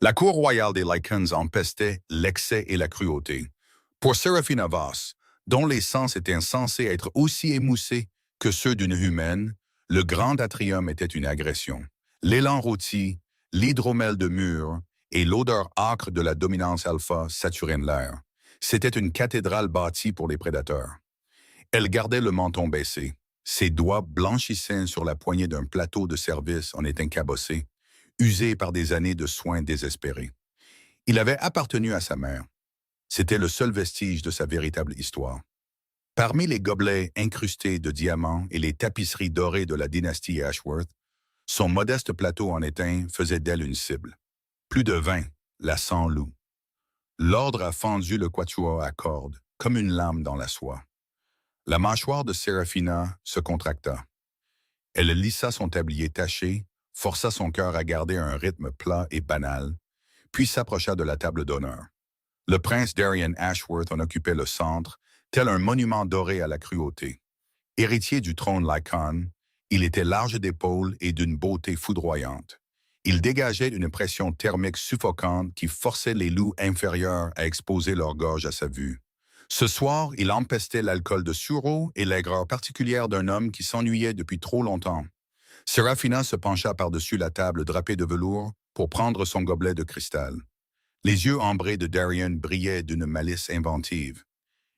La cour royale des Lycans empestait l'excès et la cruauté. Pour Seraphina Voss, dont les sens étaient censés être aussi émoussés que ceux d'une humaine, le grand atrium était une agression. L'élan rôti, l'hydromel de mur et l'odeur âcre de la dominance alpha saturaient l'air. C'était une cathédrale bâtie pour les prédateurs. Elle gardait le menton baissé. Ses doigts blanchissants sur la poignée d'un plateau de service en étaient cabossés, usés par des années de soins désespérés. Il avait appartenu à sa mère. C'était le seul vestige de sa véritable histoire. Parmi les gobelets incrustés de diamants et les tapisseries dorées de la dynastie Ashworth, son modeste plateau en étain faisait d'elle une cible. Plus de 20, la sans loup. L'ordre a fendu le quatuor à cordes, comme une lame dans la soie. La mâchoire de Seraphina se contracta. Elle lissa son tablier taché, força son cœur à garder un rythme plat et banal, puis s'approcha de la table d'honneur. Le prince Darian Ashworth en occupait le centre, tel un monument doré à la cruauté. Héritier du trône Lycan, il était large d'épaules et d'une beauté foudroyante. Il dégageait une pression thermique suffocante qui forçait les loups inférieurs à exposer leur gorge à sa vue. Ce soir, il empestait l'alcool de sureau et l'aigreur particulière d'un homme qui s'ennuyait depuis trop longtemps. Seraphina se pencha par-dessus la table drapée de velours pour prendre son gobelet de cristal. Les yeux ambrés de Darian brillaient d'une malice inventive.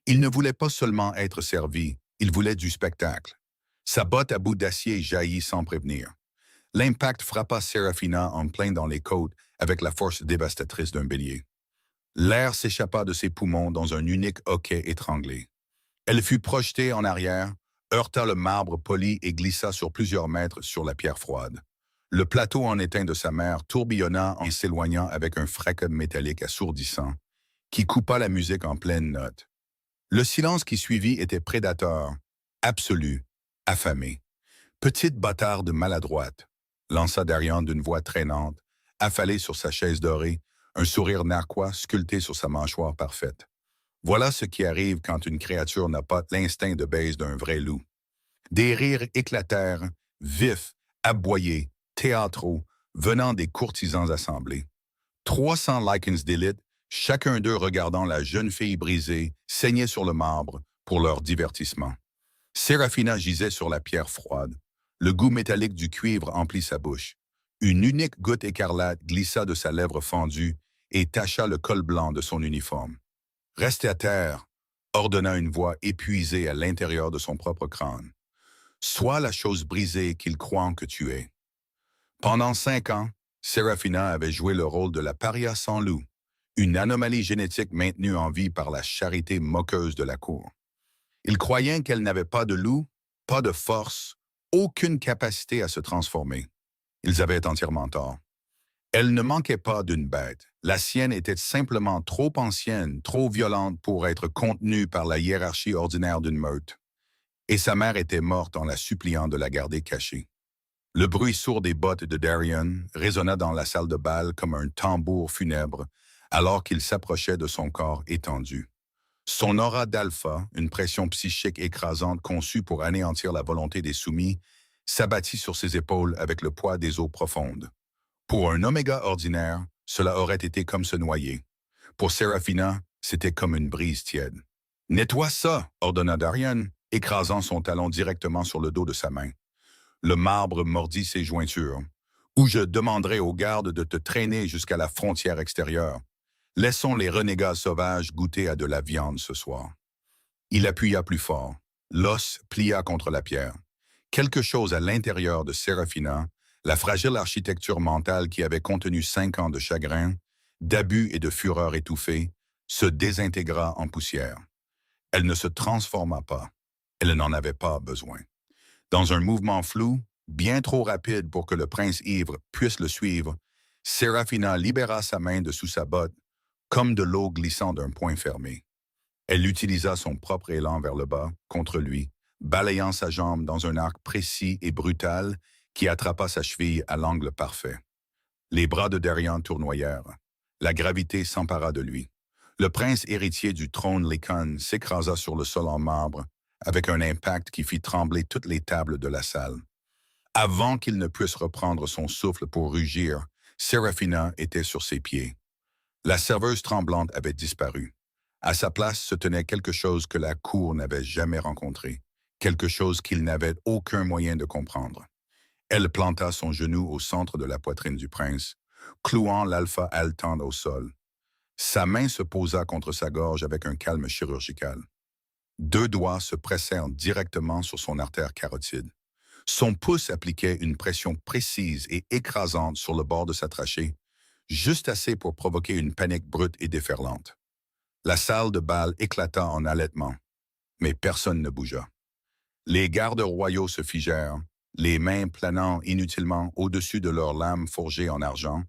Il ne voulait pas seulement être servi, il voulait du spectacle. Sa botte à bout d'acier jaillit sans prévenir. L'impact frappa Seraphina en plein dans les côtes avec la force dévastatrice d'un bélier. L'air s'échappa de ses poumons dans un unique hoquet étranglé. Elle fut projetée en arrière, heurta le marbre poli et glissa sur plusieurs mètres sur la pierre froide. Le plateau en étain de sa mère tourbillonna en s'éloignant avec un fracas métallique assourdissant, qui coupa la musique en pleine note. Le silence qui suivit était prédateur, absolu, affamé. Petite bâtarde maladroite, lança Darian d'une voix traînante, affalée sur sa chaise dorée, un sourire narquois sculpté sur sa mâchoire parfaite. Voilà ce qui arrive quand une créature n'a pas l'instinct de baise d'un vrai loup. Des rires éclatèrent, vifs, aboyés, théâtraux, venant des courtisans assemblés. 300 Lycans d'élite, chacun d'eux regardant la jeune fille brisée, saigner sur le marbre pour leur divertissement. Seraphina gisait sur la pierre froide. Le goût métallique du cuivre emplit sa bouche. Une unique goutte écarlate glissa de sa lèvre fendue et tacha le col blanc de son uniforme. « Restez à terre », ordonna une voix épuisée à l'intérieur de son propre crâne. « Sois la chose brisée qu'ils croient que tu es. » Pendant 5 ans, Seraphina avait joué le rôle de la paria sans loup, une anomalie génétique maintenue en vie par la charité moqueuse de la cour. Ils croyaient qu'elle n'avait pas de loup, pas de force, aucune capacité à se transformer. Ils avaient entièrement tort. Elle ne manquait pas d'une bête. La sienne était simplement trop ancienne, trop violente pour être contenue par la hiérarchie ordinaire d'une meute. Et sa mère était morte en la suppliant de la garder cachée. Le bruit sourd des bottes de Darian résonna dans la salle de bal comme un tambour funèbre alors qu'il s'approchait de son corps étendu. Son aura d'alpha, une pression psychique écrasante conçue pour anéantir la volonté des soumis, s'abattit sur ses épaules avec le poids des eaux profondes. Pour un oméga ordinaire, cela aurait été comme se noyer. Pour Seraphina, c'était comme une brise tiède. « Nettoie ça !» ordonna Darian, écrasant son talon directement sur le dos de sa main. Le marbre mordit ses jointures. « Ou je demanderai aux gardes de te traîner jusqu'à la frontière extérieure. Laissons les renégats sauvages goûter à de la viande ce soir. » Il appuya plus fort. L'os plia contre la pierre. Quelque chose à l'intérieur de Seraphina, la fragile architecture mentale qui avait contenu 5 ans de chagrin, d'abus et de fureur étouffée, se désintégra en poussière. Elle ne se transforma pas. Elle n'en avait pas besoin. Dans un mouvement flou, bien trop rapide pour que le prince ivre puisse le suivre, Seraphina libéra sa main de sous sa botte, comme de l'eau glissant d'un poing fermé. Elle utilisa son propre élan vers le bas, contre lui, balayant sa jambe dans un arc précis et brutal qui attrapa sa cheville à l'angle parfait. Les bras de Darian tournoyèrent. La gravité s'empara de lui. Le prince héritier du trône Lycan s'écrasa sur le sol en marbre, avec un impact qui fit trembler toutes les tables de la salle. Avant qu'il ne puisse reprendre son souffle pour rugir, Serafina était sur ses pieds. La serveuse tremblante avait disparu. À sa place se tenait quelque chose que la cour n'avait jamais rencontré, quelque chose qu'il n'avait aucun moyen de comprendre. Elle planta son genou au centre de la poitrine du prince, clouant l'alpha haletant au sol. Sa main se posa contre sa gorge avec un calme chirurgical. Deux doigts se pressèrent directement sur son artère carotide. Son pouce appliquait une pression précise et écrasante sur le bord de sa trachée, juste assez pour provoquer une panique brute et déferlante. La salle de bal éclata en halètement, mais personne ne bougea. Les gardes royaux se figèrent, les mains planant inutilement au-dessus de leurs lames forgées en argent,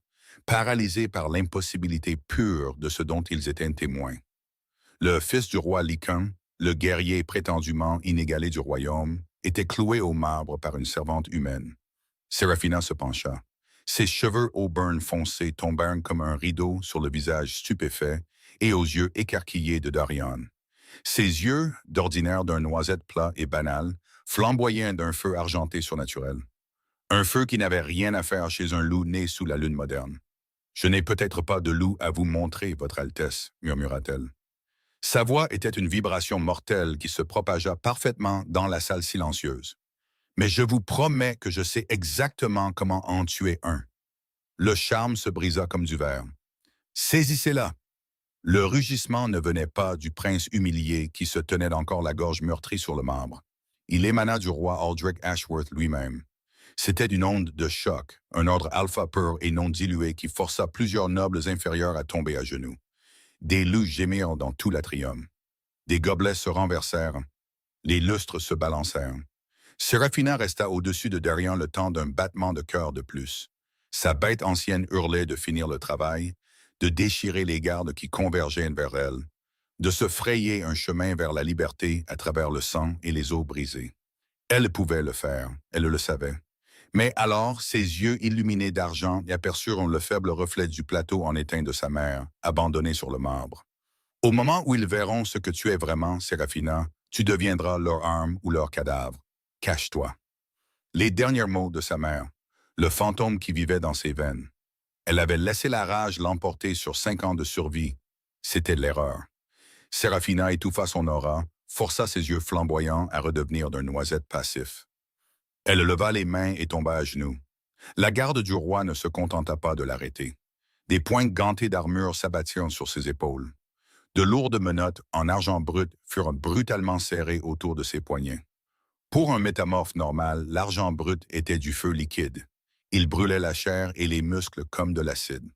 paralysés par l'impossibilité pure de ce dont ils étaient témoins. Le fils du roi Lycaon, le guerrier prétendument inégalé du royaume, était cloué au marbre par une servante humaine. Serafina se pencha. Ses cheveux auburn foncés tombèrent comme un rideau sur le visage stupéfait et aux yeux écarquillés de Darian. Ses yeux, d'ordinaire d'un noisette plat et banal, flamboyaient d'un feu argenté surnaturel. Un feu qui n'avait rien à faire chez un loup né sous la lune moderne. « Je n'ai peut-être pas de loup à vous montrer, Votre Altesse, » murmura-t-elle. Sa voix était une vibration mortelle qui se propagea parfaitement dans la salle silencieuse. « Mais je vous promets que je sais exactement comment en tuer un. » Le charme se brisa comme du verre. « Saisissez-la !» Le rugissement ne venait pas du prince humilié qui se tenait encore la gorge meurtrie sur le marbre. Il émana du roi Aldric Ashworth lui-même. C'était une onde de choc, un ordre alpha pur et non dilué qui força plusieurs nobles inférieurs à tomber à genoux. Des loups gémirent dans tout l'atrium. Des gobelets se renversèrent. Les lustres se balancèrent. Serafina resta au-dessus de Darian le temps d'un battement de cœur de plus. Sa bête ancienne hurlait de finir le travail, de déchirer les gardes qui convergeaient vers elle, de se frayer un chemin vers la liberté à travers le sang et les os brisés. Elle pouvait le faire, elle le savait. Mais alors, ses yeux illuminés d'argent aperçurent le faible reflet du plateau en éteint de sa mère, abandonné sur le marbre. Au moment où ils verront ce que tu es vraiment, Serafina, tu deviendras leur arme ou leur cadavre. Cache-toi. Les derniers mots de sa mère, le fantôme qui vivait dans ses veines. Elle avait laissé la rage l'emporter sur 5 ans de survie. C'était l'erreur. Serafina étouffa son aura, força ses yeux flamboyants à redevenir d'un noisette passif. Elle leva les mains et tomba à genoux. La garde du roi ne se contenta pas de l'arrêter. Des poings gantés d'armure s'abattirent sur ses épaules. De lourdes menottes en argent brut furent brutalement serrées autour de ses poignets. Pour un métamorphe normal, l'argent brut était du feu liquide. Il brûlait la chair et les muscles comme de l'acide.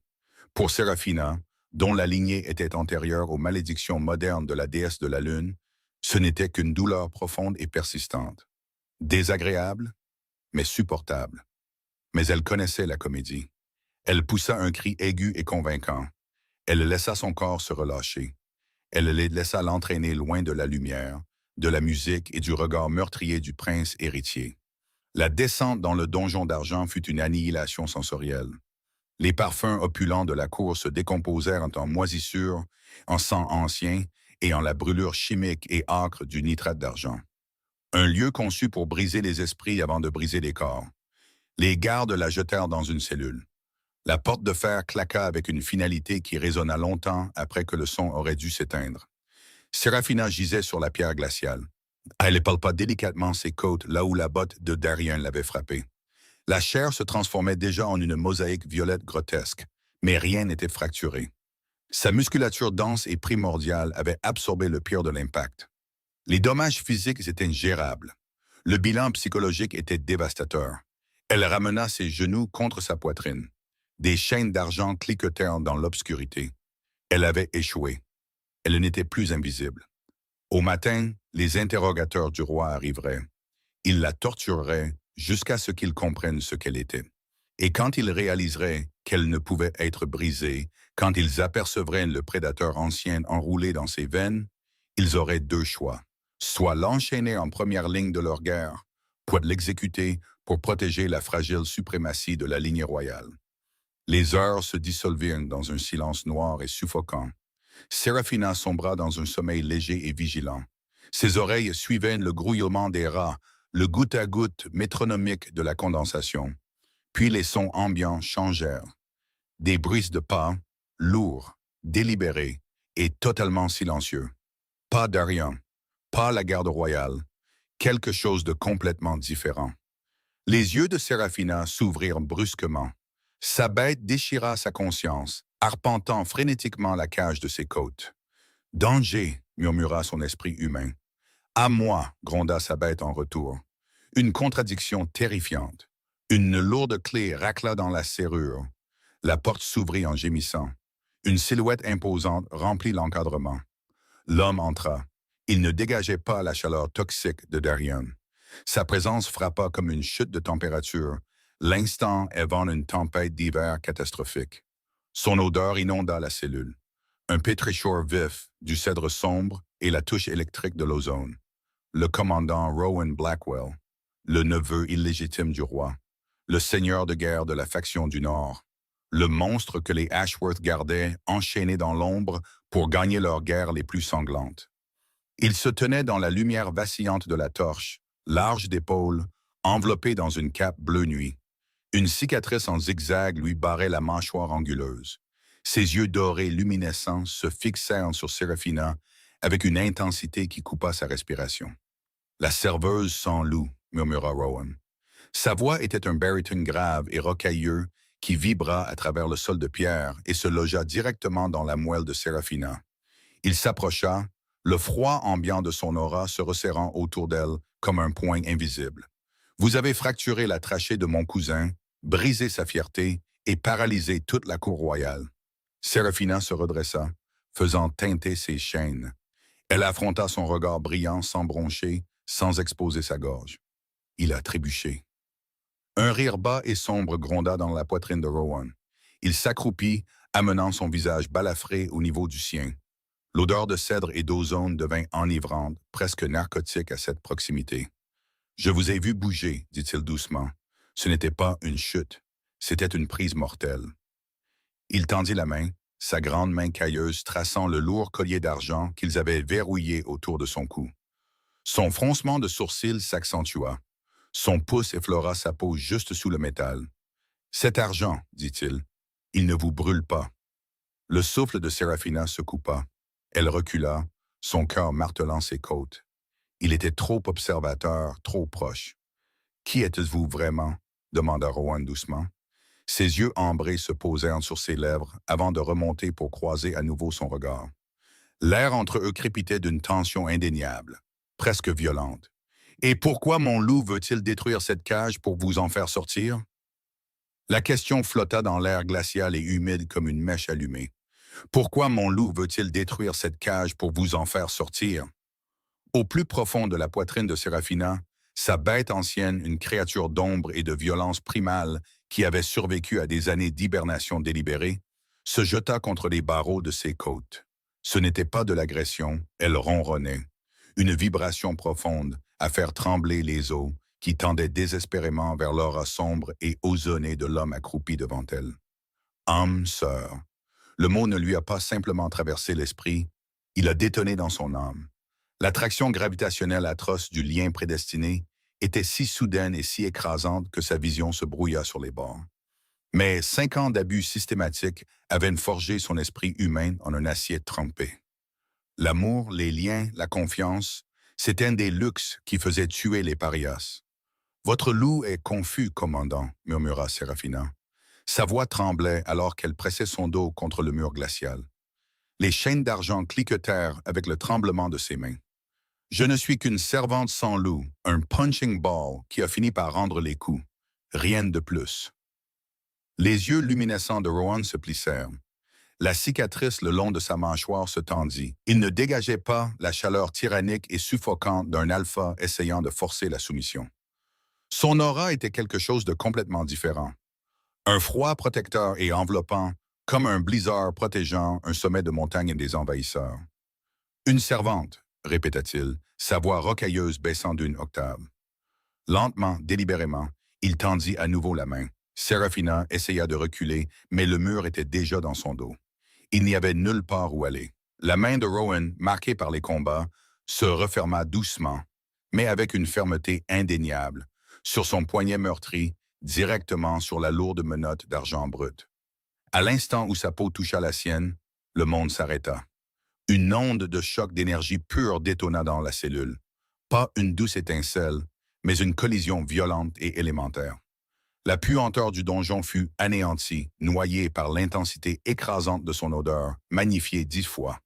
Pour Serafina, dont la lignée était antérieure aux malédictions modernes de la déesse de la lune, ce n'était qu'une douleur profonde et persistante. Désagréable, mais supportable. Mais elle connaissait la comédie. Elle poussa un cri aigu et convaincant. Elle laissa son corps se relâcher. Elle les laissa l'entraîner loin de la lumière, de la musique et du regard meurtrier du prince héritier. La descente dans le donjon d'argent fut une annihilation sensorielle. Les parfums opulents de la cour se décomposèrent en moisissure, en sang ancien et en la brûlure chimique et âcre du nitrate d'argent. Un lieu conçu pour briser les esprits avant de briser les corps. Les gardes la jetèrent dans une cellule. La porte de fer claqua avec une finalité qui résonna longtemps après que le son aurait dû s'éteindre. Serafina gisait sur la pierre glaciale. Elle palpa délicatement ses côtes là où la botte de Darian l'avait frappée. La chair se transformait déjà en une mosaïque violette grotesque, mais rien n'était fracturé. Sa musculature dense et primordiale avait absorbé le pire de l'impact. Les dommages physiques étaient gérables. Le bilan psychologique était dévastateur. Elle ramena ses genoux contre sa poitrine. Des chaînes d'argent cliquetèrent dans l'obscurité. Elle avait échoué. Elle n'était plus invisible. Au matin, les interrogateurs du roi arriveraient. Ils la tortureraient jusqu'à ce qu'ils comprennent ce qu'elle était. Et quand ils réaliseraient qu'elle ne pouvait être brisée, quand ils apercevraient le prédateur ancien enroulé dans ses veines, ils auraient deux choix. Soit l'enchaîner en première ligne de leur guerre, soit l'exécuter pour protéger la fragile suprématie de la lignée royale. Les heures se dissolvirent dans un silence noir et suffocant. Serafina sombra dans un sommeil léger et vigilant. Ses oreilles suivaient le grouillement des rats, le goutte-à-goutte métronomique de la condensation. Puis les sons ambiants changèrent. Des bruits de pas, lourds, délibérés et totalement silencieux. Pas d'Arion, pas la garde royale, quelque chose de complètement différent. Les yeux de Séraphina s'ouvrirent brusquement. Sa bête déchira sa conscience, arpentant frénétiquement la cage de ses côtes. « Danger !» murmura son esprit humain. « À moi !» gronda sa bête en retour. Une contradiction terrifiante. Une lourde clé racla dans la serrure. La porte s'ouvrit en gémissant. Une silhouette imposante remplit l'encadrement. L'homme entra. Il ne dégageait pas la chaleur toxique de Darion. Sa présence frappa comme une chute de température, l'instant avant une tempête d'hiver catastrophique. Son odeur inonda la cellule. Un pétrichor vif, du cèdre sombre et la touche électrique de l'ozone. Le commandant Rowan Blackwell, le neveu illégitime du roi, le seigneur de guerre de la faction du Nord, le monstre que les Ashworth gardaient enchaîné dans l'ombre pour gagner leurs guerres les plus sanglantes. Il se tenait dans la lumière vacillante de la torche, large d'épaules, enveloppé dans une cape bleu nuit. Une cicatrice en zigzag lui barrait la mâchoire anguleuse. Ses yeux dorés luminescents se fixèrent sur Séraphina avec une intensité qui coupa sa respiration. « La serveuse sans loup », murmura Rowan. Sa voix était un baryton grave et rocailleux qui vibra à travers le sol de pierre et se logea directement dans la moelle de Séraphina. Il s'approcha, le froid ambiant de son aura se resserrant autour d'elle comme un poing invisible. « Vous avez fracturé la trachée de mon cousin, brisé sa fierté et paralysé toute la cour royale. » Séraphina se redressa, faisant teinter ses chaînes. Elle affronta son regard brillant sans broncher, sans exposer sa gorge. Il a trébuché. Un rire bas et sombre gronda dans la poitrine de Rowan. Il s'accroupit, amenant son visage balafré au niveau du sien. L'odeur de cèdre et d'ozone devint enivrante, presque narcotique à cette proximité. « Je vous ai vu bouger, dit-il doucement. Ce n'était pas une chute, c'était une prise mortelle. » Il tendit la main, sa grande main cailleuse traçant le lourd collier d'argent qu'ils avaient verrouillé autour de son cou. Son froncement de sourcils s'accentua. Son pouce effleura sa peau juste sous le métal. « Cet argent, dit-il, il ne vous brûle pas. » Le souffle de Séraphina se coupa. Elle recula, son cœur martelant ses côtes. Il était trop observateur, trop proche. « Qui êtes-vous vraiment ?» demanda Rowan doucement. Ses yeux ambrés se posèrent sur ses lèvres avant de remonter pour croiser à nouveau son regard. L'air entre eux crépitait d'une tension indéniable, presque violente. « Et pourquoi mon loup veut-il détruire cette cage pour vous en faire sortir ?» La question flotta dans l'air glacial et humide comme une mèche allumée. « Pourquoi mon loup veut-il détruire cette cage pour vous en faire sortir ?» Au plus profond de la poitrine de Séraphina, sa bête ancienne, une créature d'ombre et de violence primale qui avait survécu à des années d'hibernation délibérée, se jeta contre les barreaux de ses côtes. Ce n'était pas de l'agression, elle ronronnait. Une vibration profonde à faire trembler les os qui tendaient désespérément vers l'aura sombre et ozonée de l'homme accroupi devant elle. Âme sœur. Le mot ne lui a pas simplement traversé l'esprit, il a détonné dans son âme. L'attraction gravitationnelle atroce du lien prédestiné était si soudaine et si écrasante que sa vision se brouilla sur les bords. Mais 5 ans d'abus systématiques avaient forgé son esprit humain en un acier trempé. L'amour, les liens, la confiance, c'étaient des luxes qui faisaient tuer les parias. « Votre loup est confus, commandant, » murmura Séraphina. Sa voix tremblait alors qu'elle pressait son dos contre le mur glacial. Les chaînes d'argent cliquetèrent avec le tremblement de ses mains. « Je ne suis qu'une servante sans loup, un punching ball qui a fini par rendre les coups. Rien de plus. » Les yeux luminescents de Rowan se plissèrent. La cicatrice le long de sa mâchoire se tendit. Il ne dégageait pas la chaleur tyrannique et suffocante d'un alpha essayant de forcer la soumission. Son aura était quelque chose de complètement différent. Un froid protecteur et enveloppant, comme un blizzard protégeant un sommet de montagne des envahisseurs. « Une servante », répéta-t-il, sa voix rocailleuse baissant d'une octave. Lentement, délibérément, il tendit à nouveau la main. Séraphina essaya de reculer, mais le mur était déjà dans son dos. Il n'y avait nulle part où aller. La main de Rowan, marquée par les combats, se referma doucement, mais avec une fermeté indéniable, sur son poignet meurtri, directement sur la lourde menotte d'argent brut. À l'instant où sa peau toucha la sienne, le monde s'arrêta. Une onde de choc d'énergie pure détonna dans la cellule. Pas une douce étincelle, mais une collision violente et élémentaire. La puanteur du donjon fut anéantie, noyée par l'intensité écrasante de son odeur, magnifiée 10 fois.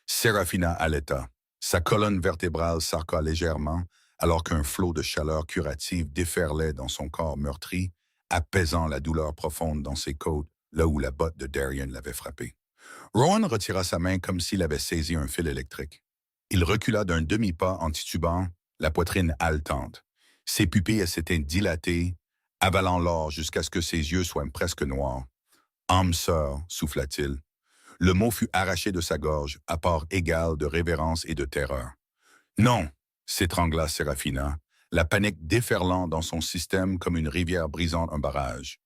Serafina allaita. Sa colonne vertébrale s'arqua légèrement, alors qu'un flot de chaleur curative déferlait dans son corps meurtri, apaisant la douleur profonde dans ses côtes, là où la botte de Darien l'avait frappé. Rowan retira sa main comme s'il avait saisi un fil électrique. Il recula d'un demi-pas en titubant, la poitrine haletante. Ses pupilles s'étaient dilatées, avalant l'or jusqu'à ce que ses yeux soient presque noirs. « Âme sœur », souffla-t-il. Le mot fut arraché de sa gorge, à part égale de révérence et de terreur. « Non !» s'étrangla Serafina, la panique déferlant dans son système comme une rivière brisant un barrage.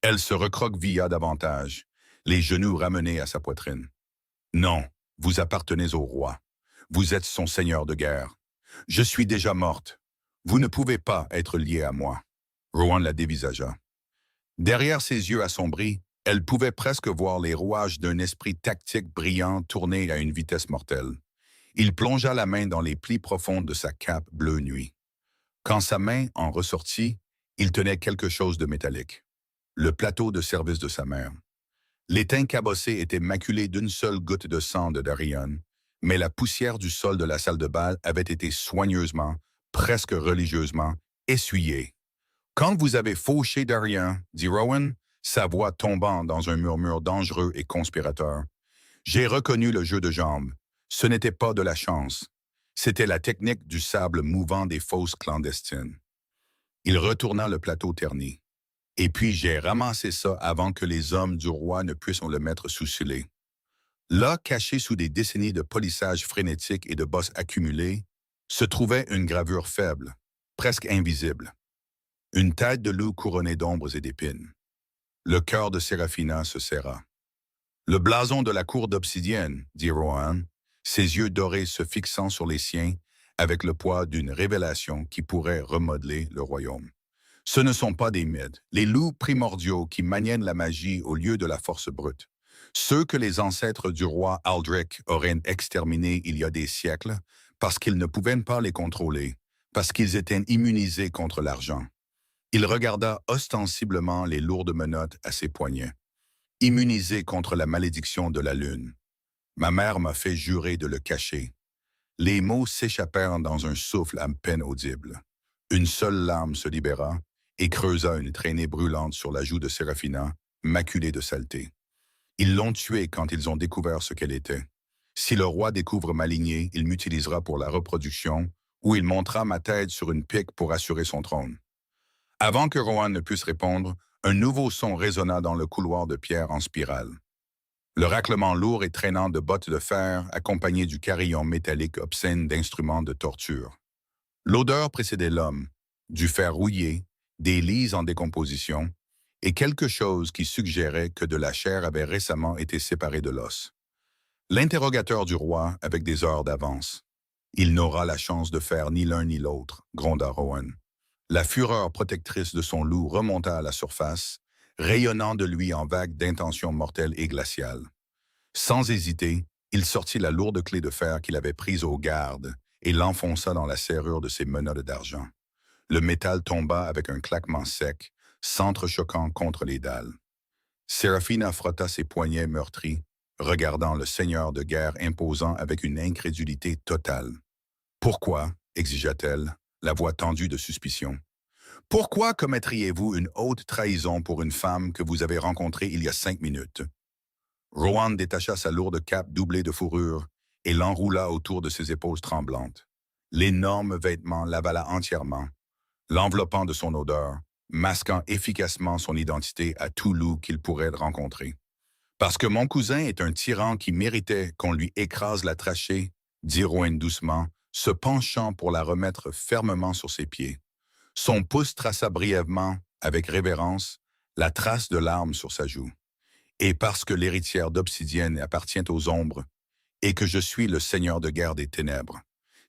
Elle se recroquevilla davantage, les genoux ramenés à sa poitrine. « Non, vous appartenez au roi. Vous êtes son seigneur de guerre. Je suis déjà morte. Vous ne pouvez pas être lié à moi. » Rowan la dévisagea. Derrière ses yeux assombris, elle pouvait presque voir les rouages d'un esprit tactique brillant tourner à une vitesse mortelle. Il plongea la main dans les plis profonds de sa cape bleu nuit. Quand sa main en ressortit, il tenait quelque chose de métallique. Le plateau de service de sa mère. L'étain cabossé était maculé d'une seule goutte de sang de Darion, mais la poussière du sol de la salle de bal avait été soigneusement, presque religieusement, essuyée. « Quand vous avez fauché Darion, dit Rowan, sa voix tombant dans un murmure dangereux et conspirateur, j'ai reconnu le jeu de jambes. Ce n'était pas de la chance. C'était la technique du sable mouvant des fosses clandestines. » Il retourna le plateau terni. « Et puis j'ai ramassé ça avant que les hommes du roi ne puissent le mettre sous scellé. » Là, caché sous des décennies de polissage frénétique et de bosses accumulées, se trouvait une gravure faible, presque invisible. Une tête de loup couronnée d'ombres et d'épines. Le cœur de Serafina se serra. « Le blason de la cour d'obsidienne, » dit Rohan, ses yeux dorés se fixant sur les siens avec le poids d'une révélation qui pourrait remodeler le royaume. Ce ne sont pas des mythes, les loups primordiaux qui maniennent la magie au lieu de la force brute. Ceux que les ancêtres du roi Aldric auraient exterminés il y a des siècles parce qu'ils ne pouvaient pas les contrôler, parce qu'ils étaient immunisés contre l'argent. Il regarda ostensiblement les lourdes menottes à ses poignets. Immunisés contre la malédiction de la lune. Ma mère m'a fait jurer de le cacher. Les mots s'échappèrent dans un souffle à peine audible. Une seule larme se libéra et creusa une traînée brûlante sur la joue de Serafina, maculée de saleté. Ils l'ont tuée quand ils ont découvert ce qu'elle était. Si le roi découvre ma lignée, il m'utilisera pour la reproduction, ou il montera ma tête sur une pique pour assurer son trône. Avant que Rohan ne puisse répondre, un nouveau son résonna dans le couloir de pierre en spirale. Le raclement lourd et traînant de bottes de fer accompagné du carillon métallique obscène d'instruments de torture. L'odeur précédait l'homme, du fer rouillé, des lises en décomposition, et quelque chose qui suggérait que de la chair avait récemment été séparée de l'os. L'interrogateur du roi avec des heures d'avance. Il n'aura la chance de faire ni l'un ni l'autre, gronda Rohan. La fureur protectrice de son loup remonta à la surface, rayonnant de lui en vagues d'intentions mortelles et glaciales. Sans hésiter, il sortit la lourde clé de fer qu'il avait prise au garde et l'enfonça dans la serrure de ses menottes d'argent. Le métal tomba avec un claquement sec, s'entrechoquant contre les dalles. Serafina frotta ses poignets meurtris, regardant le seigneur de guerre imposant avec une incrédulité totale. « Pourquoi » exigea-t-elle, la voix tendue de suspicion. « Pourquoi commettriez-vous une haute trahison pour une femme que vous avez rencontrée il y a 5 minutes ?» Rohan détacha sa lourde cape doublée de fourrure et l'enroula autour de ses épaules tremblantes. L'énorme vêtement l'avala entièrement, l'enveloppant de son odeur, masquant efficacement son identité à tout loup qu'il pourrait rencontrer. « Parce que mon cousin est un tyran qui méritait qu'on lui écrase la trachée, » dit Rohan doucement, se penchant pour la remettre fermement sur ses pieds. Son pouce traça brièvement, avec révérence, la trace de larmes sur sa joue. « Et parce que l'héritière d'obsidienne appartient aux ombres, et que je suis le seigneur de guerre des ténèbres. »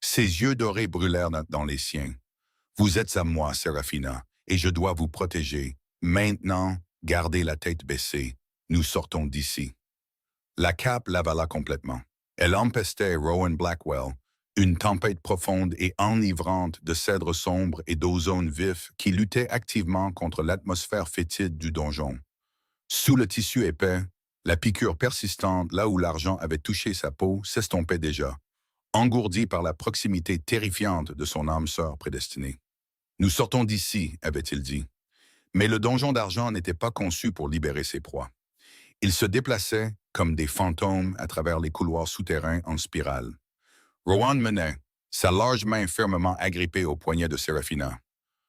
Ses yeux dorés brûlèrent dans les siens. « Vous êtes à moi, Serafina, et je dois vous protéger. Maintenant, gardez la tête baissée. Nous sortons d'ici. La cape l'avala complètement. Elle empestait Rowan Blackwell, une tempête profonde et enivrante de cèdres sombres et d'ozone vif qui luttait activement contre l'atmosphère fétide du donjon. Sous le tissu épais, la piqûre persistante là où l'argent avait touché sa peau s'estompait déjà, engourdie par la proximité terrifiante de son âme sœur prédestinée. « Nous sortons d'ici », avait-il dit. Mais le donjon d'argent n'était pas conçu pour libérer ses proies. Ils se déplaçaient comme des fantômes à travers les couloirs souterrains en spirale. Rowan menait, sa large main fermement agrippée au poignet de Seraphina.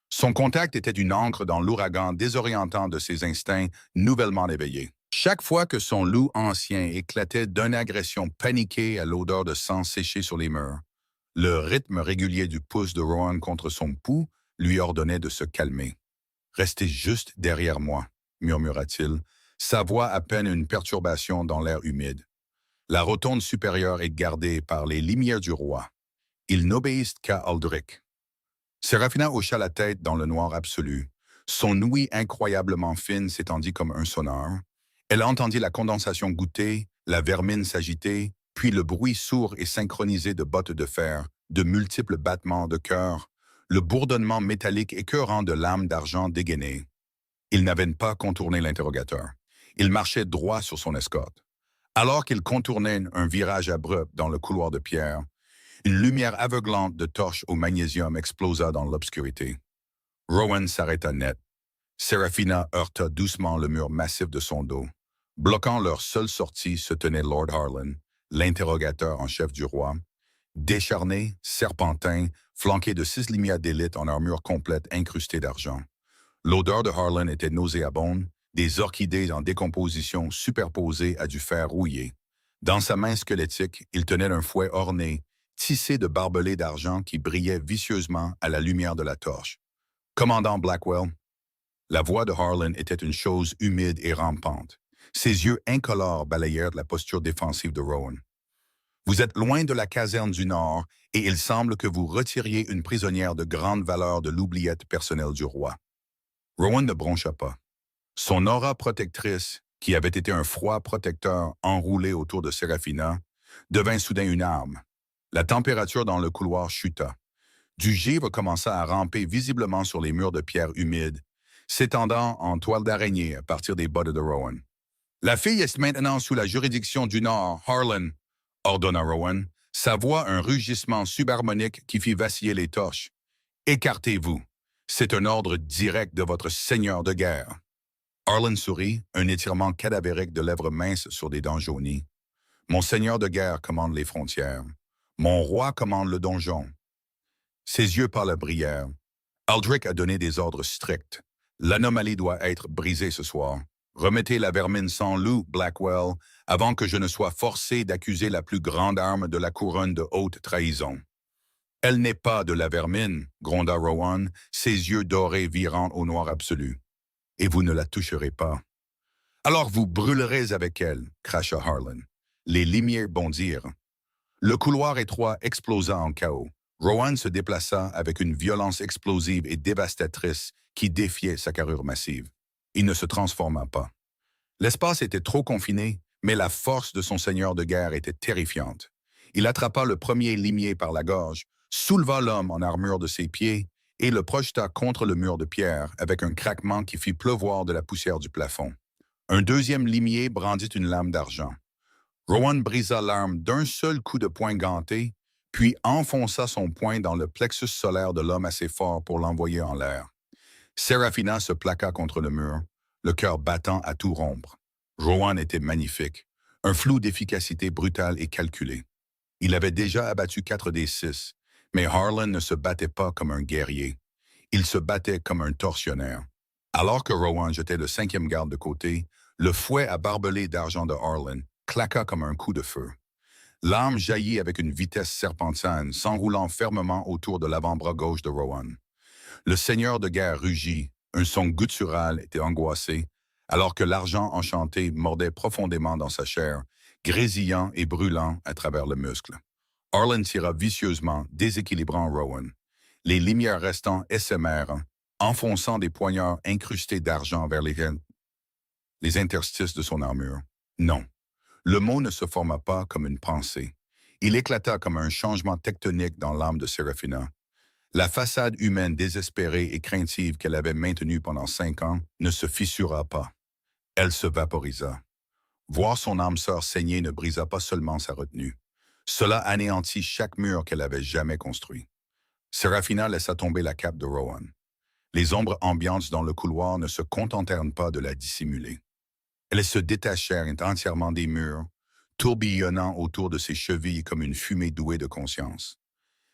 Son contact était une encre dans l'ouragan désorientant de ses instincts nouvellement éveillés. Chaque fois que son loup ancien éclatait d'une agression paniquée à l'odeur de sang séché sur les murs, le rythme régulier du pouce de Rowan contre son pouls lui ordonnait de se calmer. « Restez juste derrière moi », murmura-t-il, sa voix à peine une perturbation dans l'air humide. La rotonde supérieure est gardée par les lumières du roi. Ils n'obéissent qu'à Aldrich. Seraphina hocha la tête dans le noir absolu. Son ouïe incroyablement fine s'étendit comme un sonore. Elle entendit la condensation goûter, la vermine s'agiter, puis le bruit sourd et synchronisé de bottes de fer, de multiples battements de cœur, le bourdonnement métallique écœurant de lames d'argent dégainées. Il n'avait pas contourné l'interrogateur. Il marchait droit sur son escorte. Alors qu'il contournait un virage abrupt dans le couloir de pierre, une lumière aveuglante de torche au magnésium explosa dans l'obscurité. Rowan s'arrêta net. Seraphina heurta doucement le mur massif de son dos. Bloquant leur seule sortie se tenait Lord Harlan, l'interrogateur en chef du roi, décharné, serpentin, flanqué de 6 limières d'élite en armure complète incrustée d'argent. L'odeur de Harlan était nauséabonde, des orchidées en décomposition superposées à du fer rouillé. Dans sa main squelettique, il tenait un fouet orné, tissé de barbelés d'argent qui brillaient vicieusement à la lumière de la torche. « Commandant Blackwell ». La voix de Harlan était une chose humide et rampante. Ses yeux incolores balayèrent la posture défensive de Rowan. « Vous êtes loin de la caserne du Nord et il semble que vous retiriez une prisonnière de grande valeur de l'oubliette personnelle du roi. » Rowan ne broncha pas. Son aura protectrice, qui avait été un froid protecteur enroulé autour de Seraphina, devint soudain une arme. La température dans le couloir chuta. Du givre commença à ramper visiblement sur les murs de pierre humides, s'étendant en toile d'araignée à partir des bottes de Rowan. « La fille est maintenant sous la juridiction du Nord, Harlan », ordonna Rowan, sa voix un rugissement subharmonique qui fit vaciller les torches. « Écartez-vous. C'est un ordre direct de votre seigneur de guerre. » Harlan sourit, un étirement cadavérique de lèvres minces sur des dents jaunies. « Mon seigneur de guerre commande les frontières. Mon roi commande le donjon. » Ses yeux pâles brillèrent. Aldrich a donné des ordres stricts. L'anomalie doit être brisée ce soir. Remettez la vermine sans loup, Blackwell, avant que je ne sois forcé d'accuser la plus grande arme de la couronne de haute trahison. « Elle n'est pas de la vermine, » gronda Rowan, ses yeux dorés virant au noir absolu. « Et vous ne la toucherez pas. »« Alors vous brûlerez avec elle, » cracha Harlan. Les limiers bondirent. Le couloir étroit explosa en chaos. Rowan se déplaça avec une violence explosive et dévastatrice qui défiait sa carrure massive. Il ne se transforma pas. L'espace était trop confiné, mais la force de son seigneur de guerre était terrifiante. Il attrapa le premier limier par la gorge, souleva l'homme en armure de ses pieds et le projeta contre le mur de pierre avec un craquement qui fit pleuvoir de la poussière du plafond. Un deuxième limier brandit une lame d'argent. Rowan brisa l'arme d'un seul coup de poing ganté, puis enfonça son poing dans le plexus solaire de l'homme assez fort pour l'envoyer en l'air. Seraphina se plaqua contre le mur, le cœur battant à tout rompre. Rowan était magnifique, un flou d'efficacité brutale et calculé. Il avait déjà abattu 4 des 6, mais Harlan ne se battait pas comme un guerrier. Il se battait comme un tortionnaire. Alors que Rowan jetait le 5e garde de côté, le fouet à barbelés d'argent de Harlan claqua comme un coup de feu. L'arme jaillit avec une vitesse serpentine, s'enroulant fermement autour de l'avant-bras gauche de Rowan. Le seigneur de guerre rugit, un son guttural était angoissé, alors que l'argent enchanté mordait profondément dans sa chair, grésillant et brûlant à travers le muscle. Harlan tira vicieusement, déséquilibrant Rowan. Les lumières restant essaimèrent, enfonçant des poignards incrustés d'argent vers les veines. les interstices de son armure. Non, le mot ne se forma pas comme une pensée. Il éclata comme un changement tectonique dans l'âme de Seraphina. La façade humaine désespérée et craintive qu'elle avait maintenue pendant 5 ans ne se fissura pas. Elle se vaporisa. Voir son âme sœur saigner ne brisa pas seulement sa retenue. Cela anéantit chaque mur qu'elle avait jamais construit. Seraphina laissa tomber la cape de Rowan. Les ombres ambiantes dans le couloir ne se contentèrent pas de la dissimuler. Elles se détachèrent entièrement des murs, tourbillonnant autour de ses chevilles comme une fumée douée de conscience.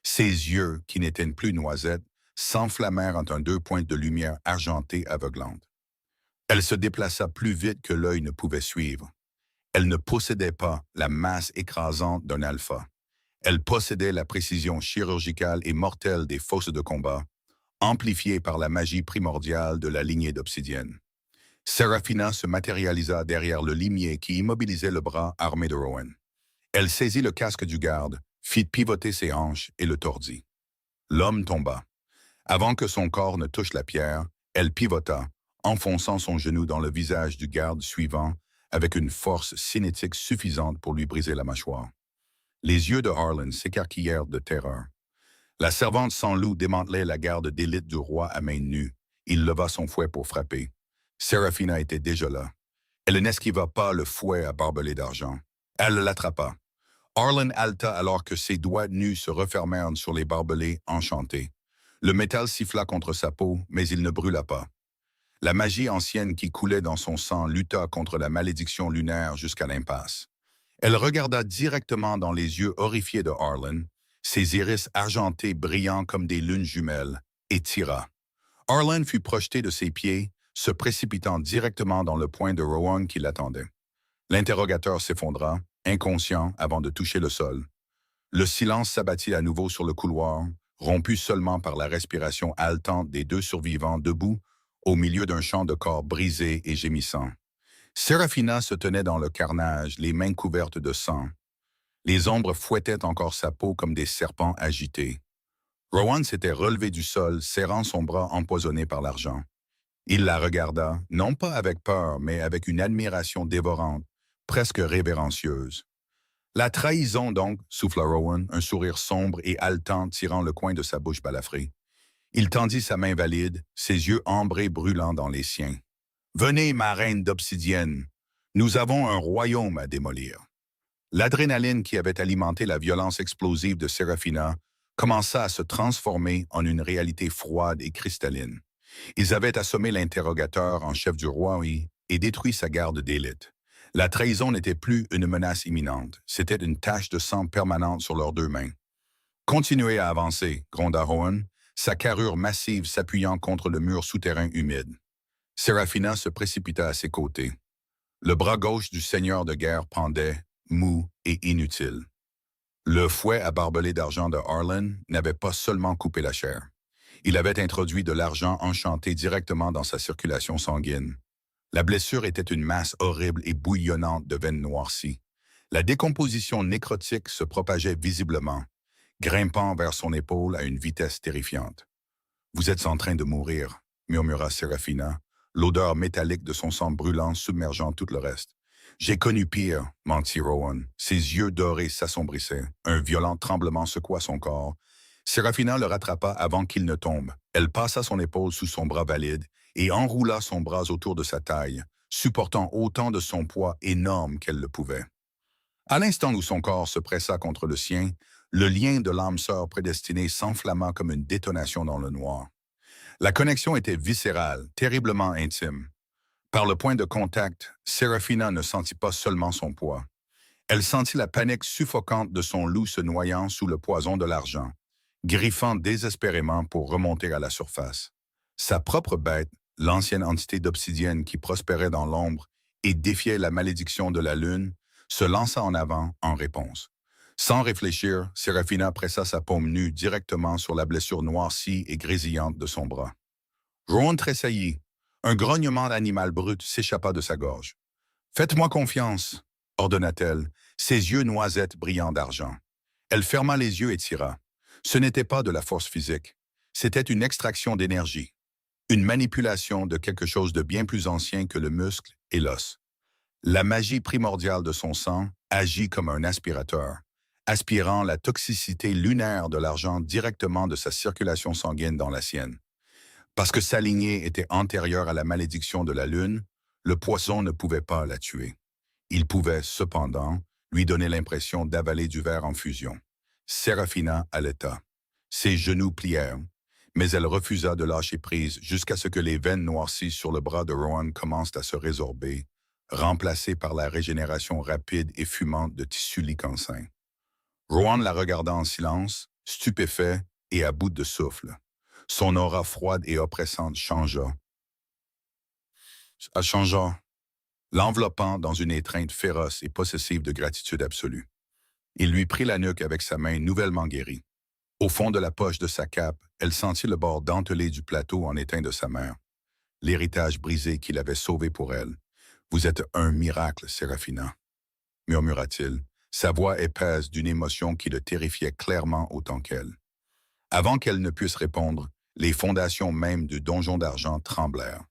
Ses yeux, qui n'étaient plus noisettes, s'enflammèrent en un 2 pointes de lumière argentée aveuglante. Elle se déplaça plus vite que l'œil ne pouvait suivre. Elle ne possédait pas la masse écrasante d'un alpha. Elle possédait la précision chirurgicale et mortelle des fosses de combat, amplifiée par la magie primordiale de la lignée d'obsidienne. Seraphina se matérialisa derrière le limier qui immobilisait le bras armé de Rowan. Elle saisit le casque du garde, fit pivoter ses hanches et le tordit. L'homme tomba. Avant que son corps ne touche la pierre, elle pivota, enfonçant son genou dans le visage du garde suivant avec une force cinétique suffisante pour lui briser la mâchoire. Les yeux de Harlan s'écarquillèrent de terreur. La servante sans loup démantelait la garde d'élite du roi à main nue. Il leva son fouet pour frapper. Seraphina était déjà là. Elle n'esquiva pas le fouet à barbelé d'argent. Elle l'attrapa. Harlan halta alors que ses doigts nus se refermèrent sur les barbelés enchantés. Le métal siffla contre sa peau, mais il ne brûla pas. La magie ancienne qui coulait dans son sang lutta contre la malédiction lunaire jusqu'à l'impasse. Elle regarda directement dans les yeux horrifiés de Harlan, ses iris argentés brillants comme des lunes jumelles, et tira. Harlan fut projeté de ses pieds, se précipitant directement dans le poing de Rowan qui l'attendait. L'interrogateur s'effondra, inconscient avant de toucher le sol. Le silence s'abattit à nouveau sur le couloir, rompu seulement par la respiration haletante des 2 survivants debout au milieu d'un champ de corps brisés et gémissants. Seraphina se tenait dans le carnage, les mains couvertes de sang. Les ombres fouettaient encore sa peau comme des serpents agités. Rowan s'était relevé du sol, serrant son bras empoisonné par l'argent. Il la regarda, non pas avec peur, mais avec une admiration dévorante, presque révérencieuse. La trahison donc, souffla Rowan, un sourire sombre et haletant tirant le coin de sa bouche balafrée. Il tendit sa main valide, ses yeux ambrés brûlant dans les siens. « Venez, ma reine d'obsidienne, nous avons un royaume à démolir. » L'adrénaline qui avait alimenté la violence explosive de Seraphina commença à se transformer en une réalité froide et cristalline. Ils avaient assommé l'interrogateur en chef du roi et détruit sa garde d'élite. La trahison n'était plus une menace imminente, c'était une tache de sang permanente sur leurs 2 mains. « Continuez à avancer, » gronda Rowan, sa carrure massive s'appuyant contre le mur souterrain humide. Seraphina se précipita à ses côtés. Le bras gauche du seigneur de guerre pendait, mou et inutile. Le fouet à barbelé d'argent de Harlan n'avait pas seulement coupé la chair. Il avait introduit de l'argent enchanté directement dans sa circulation sanguine. La blessure était une masse horrible et bouillonnante de veines noircies. La décomposition nécrotique se propageait visiblement, grimpant vers son épaule à une vitesse terrifiante. « Vous êtes en train de mourir, » murmura Seraphina, l'odeur métallique de son sang brûlant submergeant tout le reste. « J'ai connu pire, » mentit Rowan. Ses yeux dorés s'assombrissaient. Un violent tremblement secoua son corps. Seraphina le rattrapa avant qu'il ne tombe. Elle passa son épaule sous son bras valide et enroula son bras autour de sa taille, supportant autant de son poids énorme qu'elle le pouvait. À l'instant où son corps se pressa contre le sien, le lien de l'âme sœur prédestinée s'enflamma comme une détonation dans le noir. La connexion était viscérale, terriblement intime. Par le point de contact, Seraphina ne sentit pas seulement son poids. Elle sentit la panique suffocante de son loup se noyant sous le poison de l'argent, griffant désespérément pour remonter à la surface. Sa propre bête, l'ancienne entité d'obsidienne qui prospérait dans l'ombre et défiait la malédiction de la lune, se lança en avant en réponse. Sans réfléchir, Seraphina pressa sa paume nue directement sur la blessure noircie et grésillante de son bras. Rowan tressaillit. Un grognement d'animal brut s'échappa de sa gorge. « Faites-moi confiance, » ordonna-t-elle, ses yeux noisettes brillants d'argent. Elle ferma les yeux et tira. Ce n'était pas de la force physique, c'était une extraction d'énergie. Une manipulation de quelque chose de bien plus ancien que le muscle et l'os. La magie primordiale de son sang agit comme un aspirateur, aspirant la toxicité lunaire de l'argent directement de sa circulation sanguine dans la sienne. Parce que sa lignée était antérieure à la malédiction de la lune, le poison ne pouvait pas la tuer. Il pouvait, cependant, lui donner l'impression d'avaler du verre en fusion. Serafina allaita. Ses genoux plièrent, mais elle refusa de lâcher prise jusqu'à ce que les veines noircies sur le bras de Rowan commencent à se résorber, remplacées par la régénération rapide et fumante de tissus liquensins. Rowan la regarda en silence, stupéfait et à bout de souffle. Son aura froide et oppressante changea, l'enveloppant dans une étreinte féroce et possessive de gratitude absolue. Il lui prit la nuque avec sa main nouvellement guérie. Au fond de la poche de sa cape, elle sentit le bord dentelé du plateau en étain de sa mère, l'héritage brisé qu'il avait sauvé pour elle. « Vous êtes un miracle, Serafina », murmura-t-il, sa voix épaisse d'une émotion qui le terrifiait clairement autant qu'elle. Avant qu'elle ne puisse répondre, les fondations mêmes du donjon d'argent tremblèrent.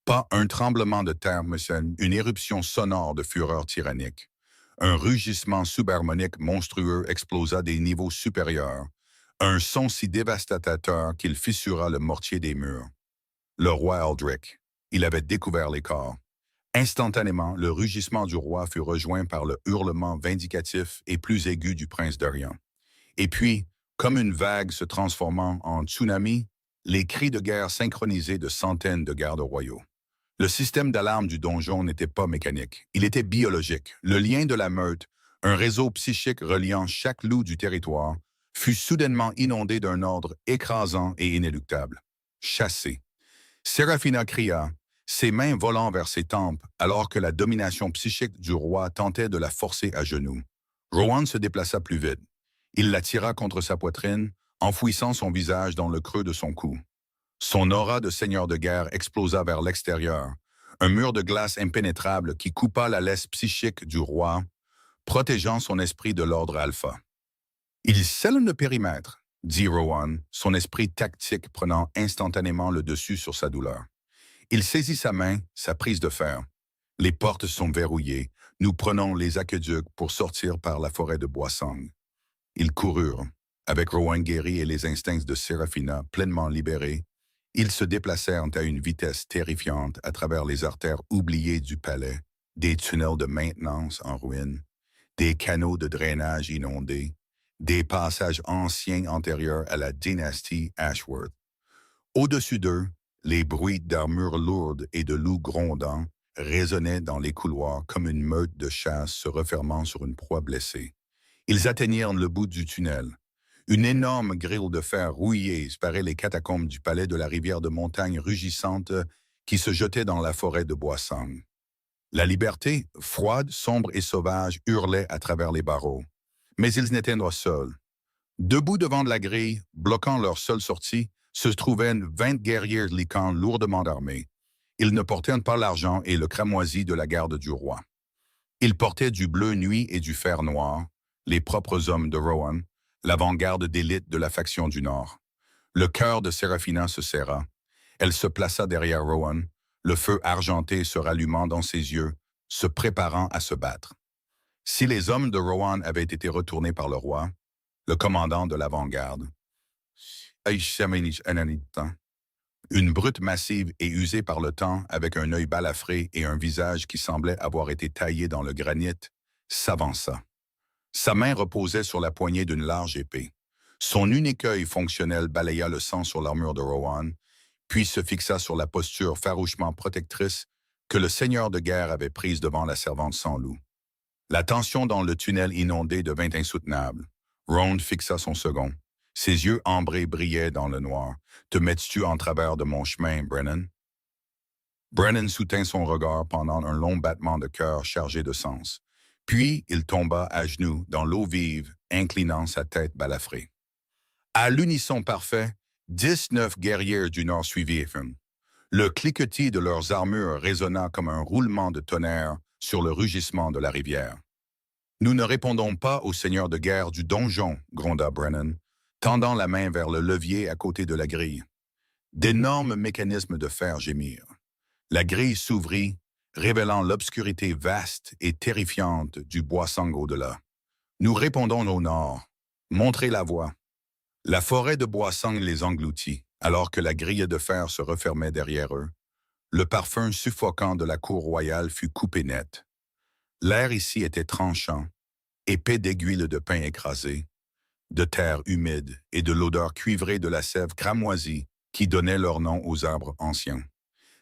Pas un tremblement de terre, mais une éruption sonore de fureur tyrannique. Un rugissement subharmonique monstrueux explosa des niveaux supérieurs, un son si dévastateur qu'il fissura le mortier des murs. Le roi Eldrick, il avait découvert les corps. Instantanément, le rugissement du roi fut rejoint par le hurlement vindicatif et plus aigu du prince d'Orient. Et puis, comme une vague se transformant en tsunami, les cris de guerre synchronisés de centaines de gardes royaux. Le système d'alarme du donjon n'était pas mécanique, il était biologique. Le lien de la meute, un réseau psychique reliant chaque loup du territoire, fut soudainement inondé d'un ordre écrasant et inéluctable. Chassé. Serafina cria, ses mains volant vers ses tempes alors que la domination psychique du roi tentait de la forcer à genoux. Rowan se déplaça plus vite. Il la tira contre sa poitrine, enfouissant son visage dans le creux de son cou. Son aura de seigneur de guerre explosa vers l'extérieur, un mur de glace impénétrable qui coupa la laisse psychique du roi, protégeant son esprit de l'ordre alpha. « Il scelle le périmètre », dit Rowan, son esprit tactique prenant instantanément le dessus sur sa douleur. Il saisit sa main, sa prise de fer. « Les portes sont verrouillées. Nous prenons les aqueducs pour sortir par la forêt de Boissang. » Ils coururent. Avec Rowan guéri et les instincts de Serafina pleinement libérés, ils se déplacèrent à une vitesse terrifiante à travers les artères oubliées du palais, des tunnels de maintenance en ruine, des canaux de drainage inondés, des passages anciens antérieurs à la dynastie Ashworth. Au-dessus d'eux, les bruits d'armures lourdes et de loups grondants résonnaient dans les couloirs comme une meute de chasse se refermant sur une proie blessée. Ils atteignirent le bout du tunnel. Une énorme grille de fer rouillée séparait les catacombes du palais de la rivière de montagne rugissante qui se jetait dans la forêt de Boissang. La liberté, froide, sombre et sauvage, hurlait à travers les barreaux. Mais ils n'étaient pas seuls. Debout devant la grille, bloquant leur seule sortie, se trouvaient 20 guerriers lycans lourdement armés. Ils ne portaient pas l'argent et le cramoisi de la garde du roi. Ils portaient du bleu nuit et du fer noir, les propres hommes de Rowan, l'avant-garde d'élite de la faction du Nord. Le cœur de Serafina se serra. Elle se plaça derrière Rowan, le feu argenté se rallumant dans ses yeux, se préparant à se battre. Si les hommes de Rowan avaient été retournés par le roi, le commandant de l'avant-garde, une brute massive et usée par le temps avec un œil balafré et un visage qui semblait avoir été taillé dans le granit, s'avança. Sa main reposait sur la poignée d'une large épée. Son unique œil fonctionnel balaya le sang sur l'armure de Rowan, puis se fixa sur la posture farouchement protectrice que le seigneur de guerre avait prise devant la servante sans loup. La tension dans le tunnel inondé devint insoutenable. Rowan fixa son second. Ses yeux ambrés brillaient dans le noir. « Te mets-tu en travers de mon chemin, Brennan? » Brennan soutint son regard pendant un long battement de cœur chargé de sens. Puis il tomba à genoux dans l'eau vive, inclinant sa tête balafrée. À l'unisson parfait, 19 guerriers du Nord suivirent. Le cliquetis de leurs armures résonna comme un roulement de tonnerre sur le rugissement de la rivière. « Nous ne répondons pas au seigneur de guerre du donjon, gronda Brennan, tendant la main vers le levier à côté de la grille. D'énormes mécanismes de fer gémirent. La grille s'ouvrit, révélant l'obscurité vaste et terrifiante du bois-sang au-delà. Nous répondons au nord. Montrez la voie. La forêt de bois-sang les engloutit, alors que la grille de fer se refermait derrière eux. Le parfum suffocant de la cour royale fut coupé net. L'air ici était tranchant, épais d'aiguilles de pin écrasées, de terre humide et de l'odeur cuivrée de la sève cramoisie qui donnait leur nom aux arbres anciens.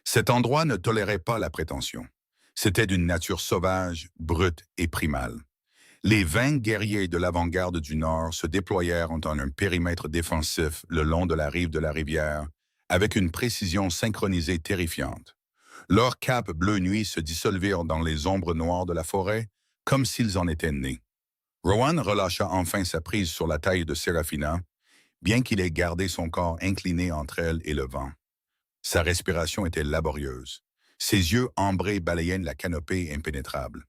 Cet endroit ne tolérait pas la prétention. C'était d'une nature sauvage, brute et primale. Les 20 guerriers de l'avant-garde du Nord se déployèrent en un périmètre défensif le long de la rive de la rivière, avec une précision synchronisée terrifiante. Leurs capes bleu nuit se dissolvirent dans les ombres noires de la forêt, comme s'ils en étaient nés. Rowan relâcha enfin sa prise sur la taille de Séraphina, bien qu'il ait gardé son corps incliné entre elle et le vent. Sa respiration était laborieuse. Ses yeux ambrés balayaient la canopée impénétrable.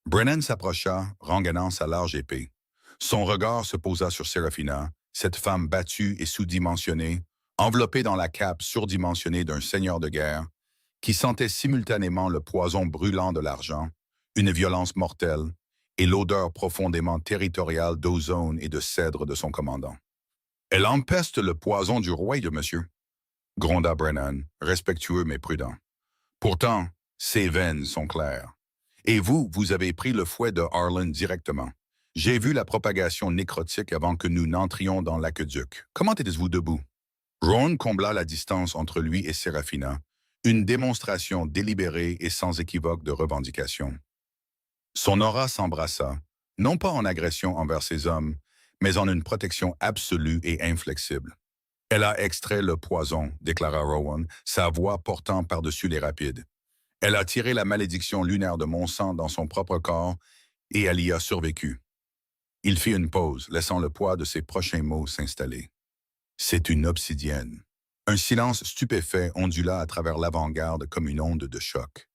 Brennan s'approcha, rengainant sa large épée. Son regard se posa sur Séraphina, cette femme battue et sous-dimensionnée, enveloppée dans la cape surdimensionnée d'un seigneur de guerre, qui sentait simultanément le poison brûlant de l'argent, une violence mortelle, et l'odeur profondément territoriale d'ozone et de cèdre de son commandant. « Elle empeste le poison du roi, monsieur », gronda Brennan, respectueux mais prudent. Pourtant, ses veines sont claires. Et vous avez pris le fouet de Harlan directement. J'ai vu la propagation nécrotique avant que nous n'entrions dans l'aqueduc. Comment étiez-vous debout? Rowan combla la distance entre lui et Séraphina, une démonstration délibérée et sans équivoque de revendication. Son aura s'embrassa, non pas en agression envers ses hommes, mais en une protection absolue et inflexible. Elle a extrait le poison, déclara Rowan, sa voix portant par-dessus les rapides. Elle a tiré la malédiction lunaire de mon sang dans son propre corps et elle y a survécu. Il fit une pause, laissant le poids de ses prochains mots s'installer. C'est une obsidienne. Un silence stupéfait ondula à travers l'avant-garde comme une onde de choc.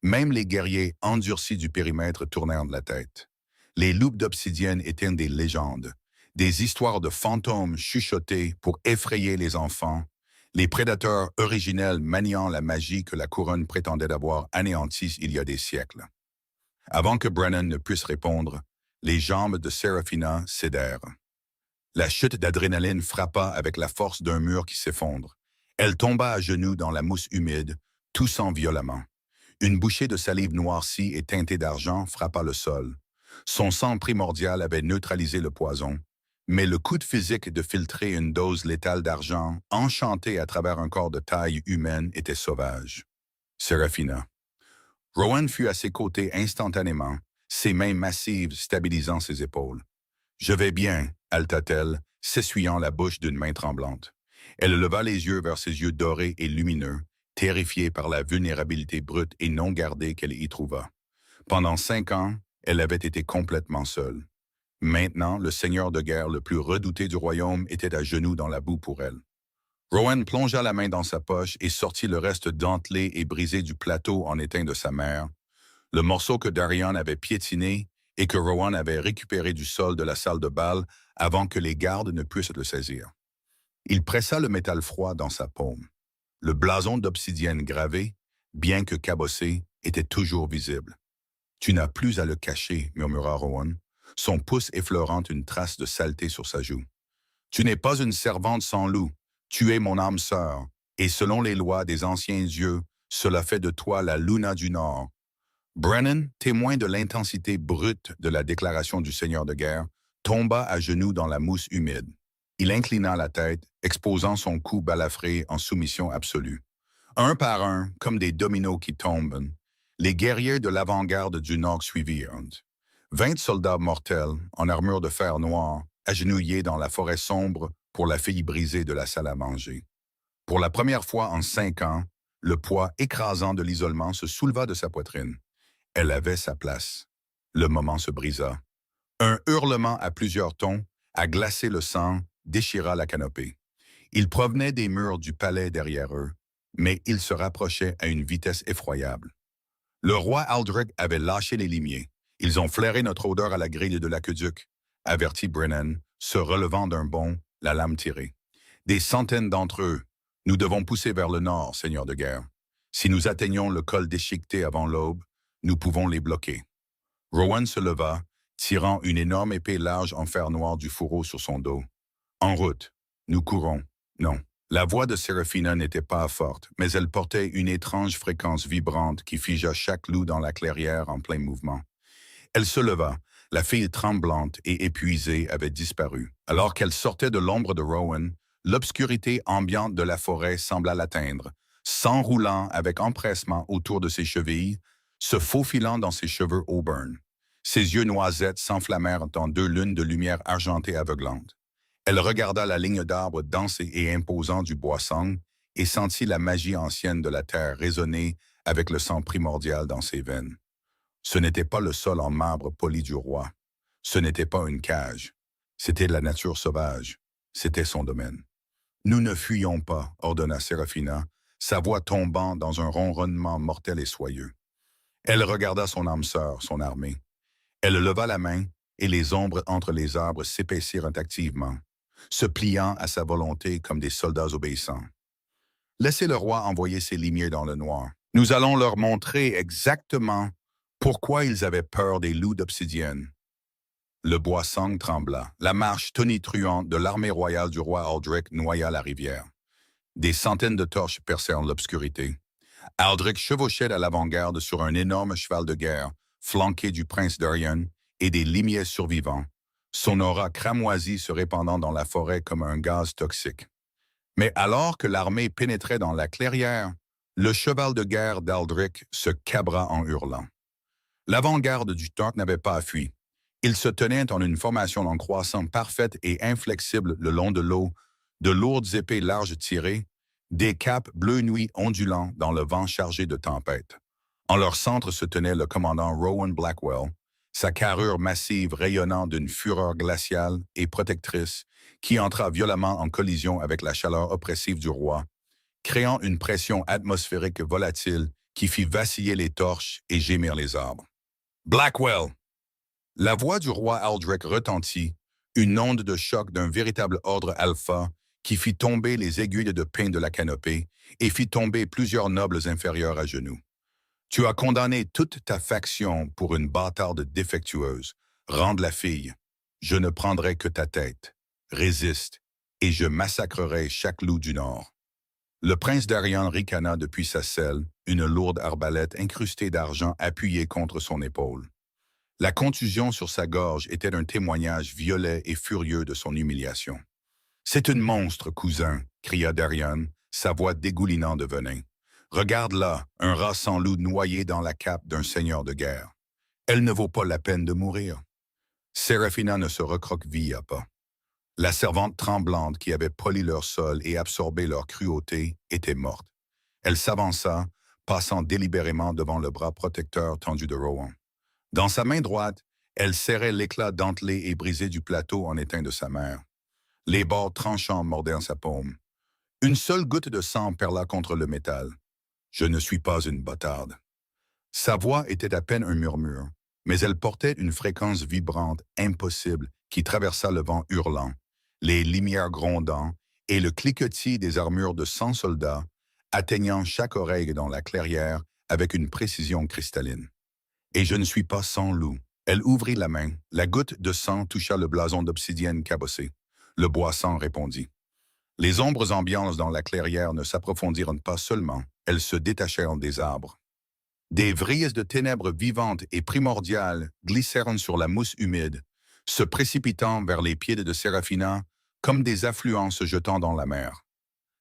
Même les guerriers endurcis du périmètre tournèrent de la tête. Les loupes d'obsidienne étaient des légendes, des histoires de fantômes chuchotées pour effrayer les enfants, les prédateurs originels maniant la magie que la couronne prétendait avoir anéantie il y a des siècles. Avant que Brennan ne puisse répondre, les jambes de Séraphina cédèrent. La chute d'adrénaline frappa avec la force d'un mur qui s'effondre. Elle tomba à genoux dans la mousse humide, toussant violemment. Une bouchée de salive noircie et teintée d'argent frappa le sol. Son sang primordial avait neutralisé le poison, mais le coup de physique de filtrer une dose létale d'argent, enchantée à travers un corps de taille humaine, était sauvage. Séraphina. Rowan fut à ses côtés instantanément, ses mains massives stabilisant ses épaules. « Je vais bien », halta-t-elle, s'essuyant la bouche d'une main tremblante. Elle leva les yeux vers ses yeux dorés et lumineux, terrifiée par la vulnérabilité brute et non gardée qu'elle y trouva. Pendant 5 ans, elle avait été complètement seule. Maintenant, le seigneur de guerre le plus redouté du royaume était à genoux dans la boue pour elle. Rowan plongea la main dans sa poche et sortit le reste dentelé et brisé du plateau en étain de sa mère, le morceau que Darian avait piétiné et que Rowan avait récupéré du sol de la salle de bal avant que les gardes ne puissent le saisir. Il pressa le métal froid dans sa paume. Le blason d'obsidienne gravé, bien que cabossé, était toujours visible. « Tu n'as plus à le cacher », murmura Rowan, son pouce effleurant une trace de saleté sur sa joue. « Tu n'es pas une servante sans loup, tu es mon âme sœur, et selon les lois des anciens dieux, cela fait de toi la Luna du Nord. » Brennan, témoin de l'intensité brute de la déclaration du seigneur de guerre, tomba à genoux dans la mousse humide. Il inclina la tête, exposant son cou balafré en soumission absolue. Un par un, comme des dominos qui tombent, les guerriers de l'avant-garde du Nord suivirent. 20 soldats mortels, en armure de fer noir, agenouillés dans la forêt sombre pour la fille brisée de la salle à manger. Pour la première fois en 5 ans, le poids écrasant de l'isolement se souleva de sa poitrine. Elle avait sa place. Le moment se brisa. Un hurlement à plusieurs tons, à glacer le sang, déchira la canopée. Il provenait des murs du palais derrière eux, mais il se rapprochait à une vitesse effroyable. Le roi Aldric avait lâché les limiers. Ils ont flairé notre odeur à la grille de l'aqueduc, avertit Brennan, se relevant d'un bond, la lame tirée. Des centaines d'entre eux, Nous devons pousser vers le nord, seigneur de guerre. Si nous atteignons le col déchiqueté avant l'aube, nous pouvons les bloquer. Rowan se leva, tirant une énorme épée large en fer noir du fourreau sur son dos. En route. Nous courons. Non. La voix de Séraphina n'était pas forte, mais elle portait une étrange fréquence vibrante qui figea chaque loup dans la clairière en plein mouvement. Elle se leva. La fille tremblante et épuisée avait disparu. Alors qu'elle sortait de l'ombre de Rowan, l'obscurité ambiante de la forêt sembla l'atteindre, s'enroulant avec empressement autour de ses chevilles, se faufilant dans ses cheveux auburn. Ses yeux noisettes s'enflammèrent dans deux lunes de lumière argentée aveuglante. Elle regarda la ligne d'arbres dense et imposant du bois-sang et sentit la magie ancienne de la terre résonner avec le sang primordial dans ses veines. Ce n'était pas le sol en marbre poli du roi. Ce n'était pas une cage. C'était la nature sauvage. C'était son domaine. Nous ne fuyons pas, ordonna Séraphina, sa voix tombant dans un ronronnement mortel et soyeux. Elle regarda son âme sœur, son armée. Elle leva la main, et les ombres entre les arbres s'épaissirent activement, se pliant à sa volonté comme des soldats obéissants. Laissez le roi envoyer ses limiers dans le noir. Nous allons leur montrer exactement pourquoi ils avaient peur des loups d'obsidienne. Le bois-sang trembla. La marche tonitruante de l'armée royale du roi Aldric noya la rivière. Des centaines de torches percèrent l'obscurité. Aldric chevauchait à l'avant-garde sur un énorme cheval de guerre, flanqué du prince Darion et des limiers survivants, son aura cramoisie se répandant dans la forêt comme un gaz toxique. Mais alors que l'armée pénétrait dans la clairière, le cheval de guerre d'Aldric se cabra en hurlant. L'avant-garde du Tark n'avait pas fui. Il se tenait en une formation en croissant parfaite et inflexible le long de l'eau, de lourdes épées larges tirées, des capes bleu nuit ondulant dans le vent chargé de tempête. En leur centre se tenait le commandant Rowan Blackwell, sa carrure massive rayonnant d'une fureur glaciale et protectrice qui entra violemment en collision avec la chaleur oppressive du roi, créant une pression atmosphérique volatile qui fit vaciller les torches et gémir les arbres. Blackwell! La voix du roi Aldric retentit, une onde de choc d'un véritable ordre alpha qui fit tomber les aiguilles de pin de la canopée et fit tomber plusieurs nobles inférieurs à genoux. Tu as condamné toute ta faction pour une bâtarde défectueuse. Rende la fille. Je ne prendrai que ta tête. Résiste, et je massacrerai chaque loup du Nord. Le prince Darion ricana depuis sa selle, une lourde arbalète incrustée d'argent appuyée contre son épaule. La contusion sur sa gorge était un témoignage violet et furieux de son humiliation. « C'est une monstre, cousin !» cria Darion, sa voix dégoulinant de venin. « Regarde là, un rat sans loup noyé dans la cape d'un seigneur de guerre. Elle ne vaut pas la peine de mourir. » Séraphina ne se recroquevilla pas. La servante tremblante qui avait poli leur sol et absorbé leur cruauté était morte. Elle s'avança, passant délibérément devant le bras protecteur tendu de Rowan. Dans sa main droite, elle serrait l'éclat dentelé et brisé du plateau en étain de sa mère. Les bords tranchants mordaient sa paume. Une seule goutte de sang perla contre le métal. « Je ne suis pas une bâtarde. » Sa voix était à peine un murmure, mais elle portait une fréquence vibrante impossible qui traversa le vent hurlant, les lumières grondant et le cliquetis des armures de 100 soldats, atteignant chaque oreille dans la clairière avec une précision cristalline. « Et je ne suis pas sans loup. » Elle ouvrit la main. La goutte de sang toucha le blason d'obsidienne cabossé. Le bois-sang répondit. Les ombres ambiantes dans la clairière ne s'approfondirent pas seulement, elles se détachèrent des arbres. Des vrilles de ténèbres vivantes et primordiales glissèrent sur la mousse humide, se précipitant vers les pieds de Séraphina comme des affluents se jetant dans la mer.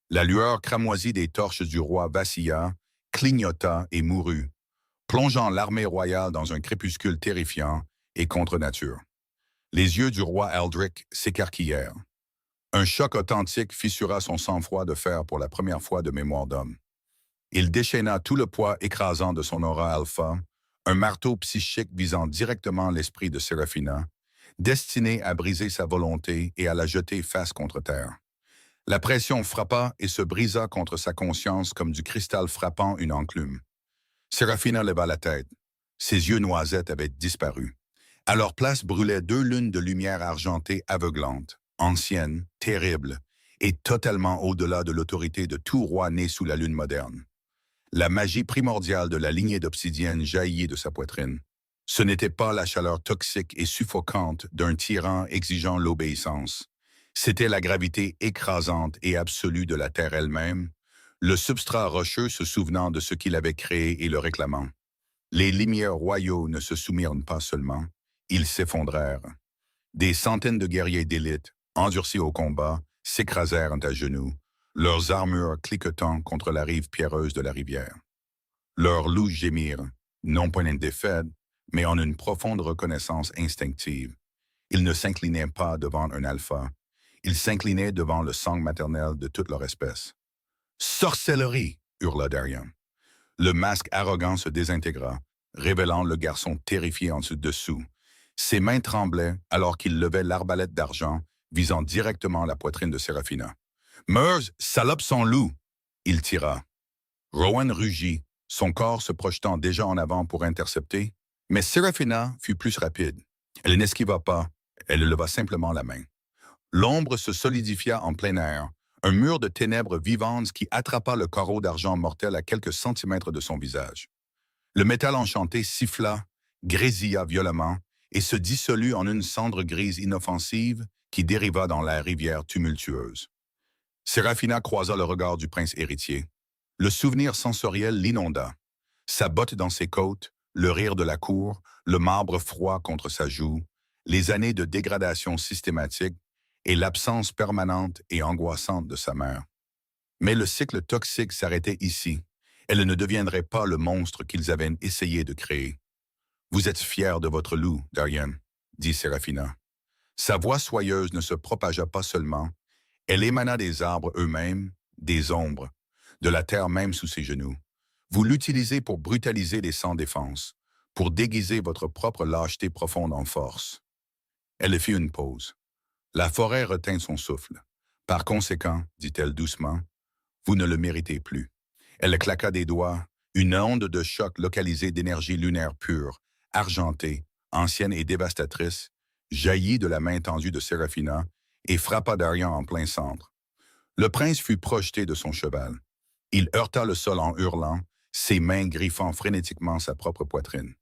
La lueur cramoisie des torches du roi vacilla, clignota et mourut, plongeant l'armée royale dans un crépuscule terrifiant et contre nature. Les yeux du roi Aldric s'écarquillèrent. Un choc authentique fissura son sang-froid de fer pour la première fois de mémoire d'homme. Il déchaîna tout le poids écrasant de son aura alpha, un marteau psychique visant directement l'esprit de Séraphina, destiné à briser sa volonté et à la jeter face contre terre. La pression frappa et se brisa contre sa conscience comme du cristal frappant une enclume. Séraphina leva la tête. Ses yeux noisettes avaient disparu. À leur place brûlaient deux lunes de lumière argentée aveuglante, anciennes, terribles, est totalement au-delà de l'autorité de tout roi né sous la lune moderne. La magie primordiale de la lignée d'obsidienne jaillit de sa poitrine. Ce n'était pas la chaleur toxique et suffocante d'un tyran exigeant l'obéissance. C'était la gravité écrasante et absolue de la terre elle-même, le substrat rocheux se souvenant de ce qu'il avait créé et le réclamant. Les limières royaux ne se soumirent pas seulement, ils s'effondrèrent. Des centaines de guerriers d'élite, endurcis au combat, s'écrasèrent à genoux, leurs armures cliquetant contre la rive pierreuse de la rivière. Leurs loups gémirent, non point une défaite, mais en une profonde reconnaissance instinctive. Ils ne s'inclinaient pas devant un alpha, ils s'inclinaient devant le sang maternel de toute leur espèce. « Sorcellerie !» hurla Darion. Le masque arrogant se désintégra, révélant le garçon terrifié en dessous. Ses mains tremblaient alors qu'il levait l'arbalète d'argent, visant directement la poitrine de Séraphina. « Meurs, salope sans loup !» Il tira. Rowan rugit, son corps se projetant déjà en avant pour intercepter, mais Séraphina fut plus rapide. Elle n'esquiva pas, elle leva simplement la main. L'ombre se solidifia en plein air, un mur de ténèbres vivantes qui attrapa le carreau d'argent mortel à quelques centimètres de son visage. Le métal enchanté siffla, grésilla violemment et se dissolut en une cendre grise inoffensive qui dériva dans la rivière tumultueuse. Séraphina croisa le regard du prince héritier. Le souvenir sensoriel l'inonda. Sa botte dans ses côtes, le rire de la cour, le marbre froid contre sa joue, les années de dégradation systématique et l'absence permanente et angoissante de sa mère. Mais le cycle toxique s'arrêtait ici. Elle ne deviendrait pas le monstre qu'ils avaient essayé de créer. « Vous êtes fier de votre loup, Darion, » dit Séraphina. Sa voix soyeuse ne se propagea pas seulement, elle émana des arbres eux-mêmes, des ombres, de la terre même sous ses genoux. Vous l'utilisez pour brutaliser les sans-défense, pour déguiser votre propre lâcheté profonde en force. Elle fit une pause. La forêt retint son souffle. Par conséquent, dit-elle doucement, vous ne le méritez plus. Elle claqua des doigts, une onde de choc localisée d'énergie lunaire pure, argentée, ancienne et dévastatrice, jaillit de la main tendue de Séraphina et frappa Darion en plein centre. Le prince fut projeté de son cheval. Il heurta le sol en hurlant, ses mains griffant frénétiquement sa propre poitrine.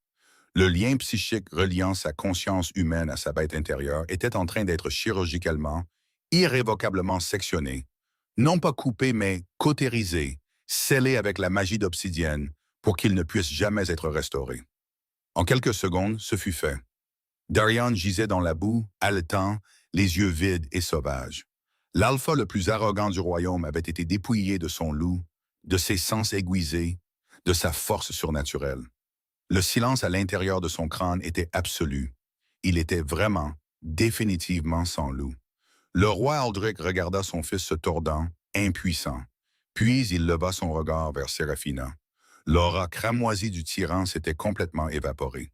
Le lien psychique reliant sa conscience humaine à sa bête intérieure était en train d'être chirurgicalement, irrévocablement sectionné, non pas coupé mais cautérisé, scellé avec la magie d'obsidienne pour qu'il ne puisse jamais être restauré. En quelques secondes, ce fut fait. Darion gisait dans la boue, haletant, les yeux vides et sauvages. L'alpha le plus arrogant du royaume avait été dépouillé de son loup, de ses sens aiguisés, de sa force surnaturelle. Le silence à l'intérieur de son crâne était absolu. Il était vraiment, définitivement sans loup. Le roi Aldric regarda son fils se tordant, impuissant. Puis il leva son regard vers Séraphina. L'aura cramoisie du tyran s'était complètement évaporée.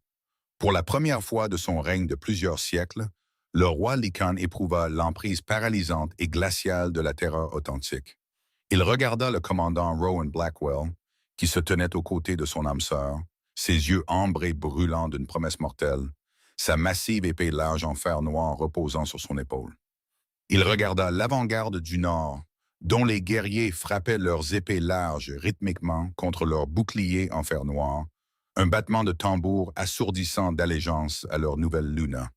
Pour la première fois de son règne de plusieurs siècles, le roi Lycan éprouva l'emprise paralysante et glaciale de la terreur authentique. Il regarda le commandant Rowan Blackwell, qui se tenait aux côtés de son âme sœur, ses yeux ambrés brûlants d'une promesse mortelle, sa massive épée large en fer noir reposant sur son épaule. Il regarda l'avant-garde du Nord, dont les guerriers frappaient leurs épées larges rythmiquement contre leurs boucliers en fer noir, un battement de tambour assourdissant d'allégeance à leur nouvelle Luna.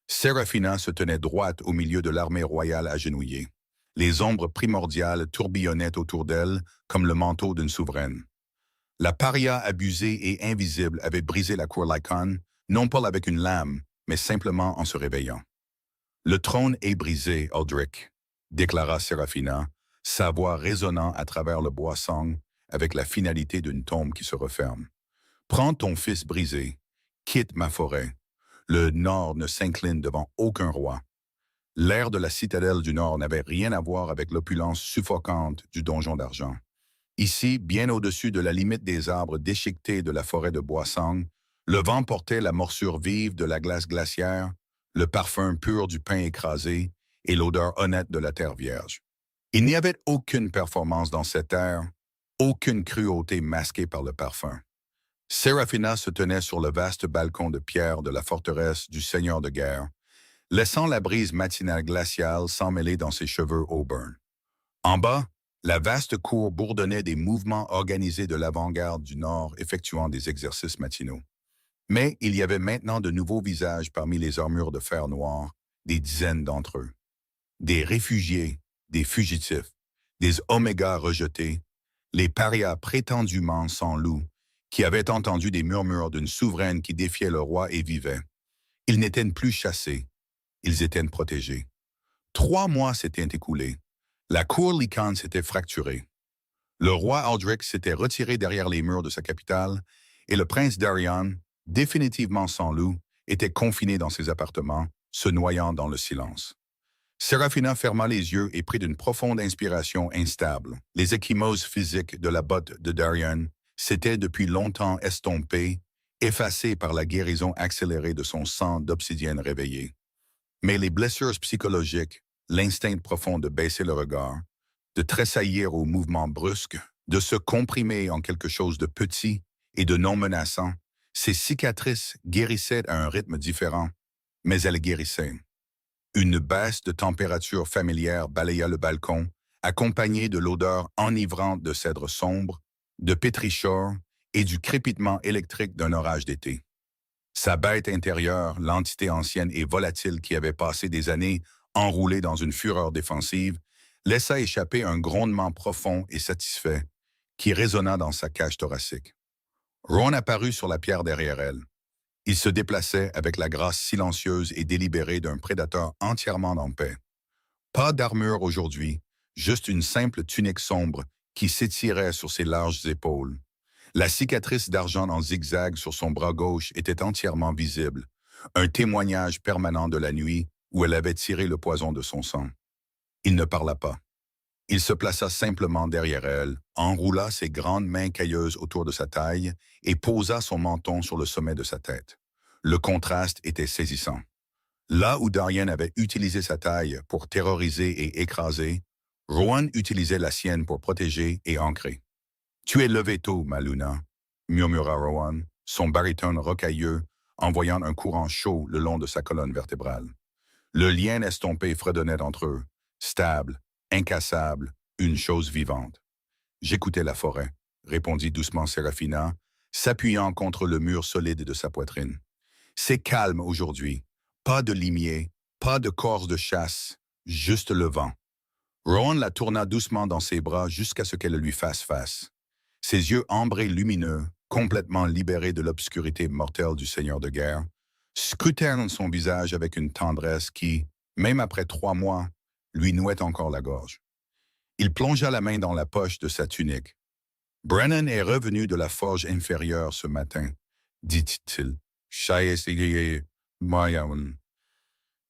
Séraphina se tenait droite au milieu de l'armée royale agenouillée. Les ombres primordiales tourbillonnaient autour d'elle comme le manteau d'une souveraine. La paria abusée et invisible avait brisé la cour Lycan, non pas avec une lame, mais simplement en se réveillant. « Le trône est brisé, Aldric », déclara Séraphina, sa voix résonnant à travers le bois sang avec la finalité d'une tombe qui se referme. « Prends ton fils brisé, quitte ma forêt. Le Nord ne s'incline devant aucun roi. » L'air de la citadelle du Nord n'avait rien à voir avec l'opulence suffocante du donjon d'argent. Ici, bien au-dessus de la limite des arbres déchiquetés de la forêt de Boissang, le vent portait la morsure vive de la glace glaciaire, le parfum pur du pain écrasé et l'odeur honnête de la terre vierge. Il n'y avait aucune performance dans cet air, aucune cruauté masquée par le parfum. Séraphina se tenait sur le vaste balcon de pierre de la forteresse du seigneur de guerre, laissant la brise matinale glaciale s'emmêler dans ses cheveux auburn. En bas, la vaste cour bourdonnait des mouvements organisés de l'avant-garde du Nord effectuant des exercices matinaux. Mais il y avait maintenant de nouveaux visages parmi les armures de fer noir, des dizaines d'entre eux. Des réfugiés, des fugitifs, des omégas rejetés, les parias prétendument sans loup, qui avaient entendu des murmures d'une souveraine qui défiait le roi et vivait. Ils n'étaient plus chassés, ils étaient protégés. 3 mois s'étaient écoulés. La cour Lycan s'était fracturée. Le roi Aldric s'était retiré derrière les murs de sa capitale et le prince Darion, définitivement sans loup, était confiné dans ses appartements, se noyant dans le silence. Seraphina ferma les yeux et prit d'une profonde inspiration instable. Les ecchymoses physiques de la botte de Darion s'étaient depuis longtemps estompées, effacées par la guérison accélérée de son sang d'obsidienne réveillée. Mais les blessures psychologiques, l'instinct profond de baisser le regard, de tressaillir au mouvement brusque, de se comprimer en quelque chose de petit et de non menaçant, ces cicatrices guérissaient à un rythme différent, mais elles guérissaient. Une baisse de température familière balaya le balcon, accompagnée de l'odeur enivrante de cèdre sombre, de pétrichor et du crépitement électrique d'un orage d'été. Sa bête intérieure, l'entité ancienne et volatile qui avait passé des années enroulée dans une fureur défensive, laissa échapper un grondement profond et satisfait qui résonna dans sa cage thoracique. Rowan apparut sur la pierre derrière elle. Il se déplaçait avec la grâce silencieuse et délibérée d'un prédateur entièrement en paix. Pas d'armure aujourd'hui, juste une simple tunique sombre qui s'étirait sur ses larges épaules. La cicatrice d'argent en zigzag sur son bras gauche était entièrement visible, un témoignage permanent de la nuit où elle avait tiré le poison de son sang. Il ne parla pas. Il se plaça simplement derrière elle, enroula ses grandes mains cailleuses autour de sa taille et posa son menton sur le sommet de sa tête. Le contraste était saisissant. Là où Darion avait utilisé sa taille pour terroriser et écraser, Rowan utilisait la sienne pour protéger et ancrer. « Tu es levé tôt, ma Luna », murmura Rowan, son baryton rocailleux, envoyant un courant chaud le long de sa colonne vertébrale. Le lien estompé fredonnait entre eux, stable, incassable, une chose vivante. « J'écoutais la forêt », répondit doucement Seraphina, s'appuyant contre le mur solide de sa poitrine. « C'est calme aujourd'hui. Pas de limier, pas de corse de chasse, juste le vent. » Rowan la tourna doucement dans ses bras jusqu'à ce qu'elle lui fasse face. Ses yeux ambrés lumineux, complètement libérés de l'obscurité mortelle du seigneur de guerre, scrutèrent son visage avec une tendresse qui, même après 3 mois, lui nouait encore la gorge. Il plongea la main dans la poche de sa tunique. « Brennan est revenu de la forge inférieure ce matin, dit-il.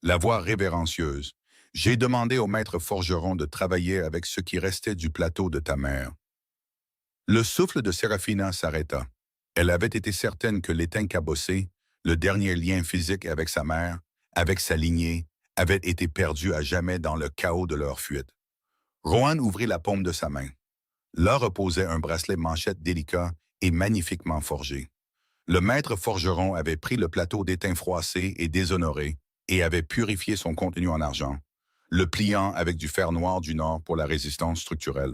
La voix révérencieuse. J'ai demandé au maître forgeron de travailler avec ce qui restait du plateau de ta mère. » Le souffle de Seraphina s'arrêta. Elle avait été certaine que l'étain cabossé, le dernier lien physique avec sa mère, avec sa lignée, avait été perdu à jamais dans le chaos de leur fuite. Rowan ouvrit la paume de sa main. Là reposait un bracelet manchette délicat et magnifiquement forgé. Le maître forgeron avait pris le plateau d'étain froissé et déshonoré et avait purifié son contenu en argent, le pliant avec du fer noir du Nord pour la résistance structurelle.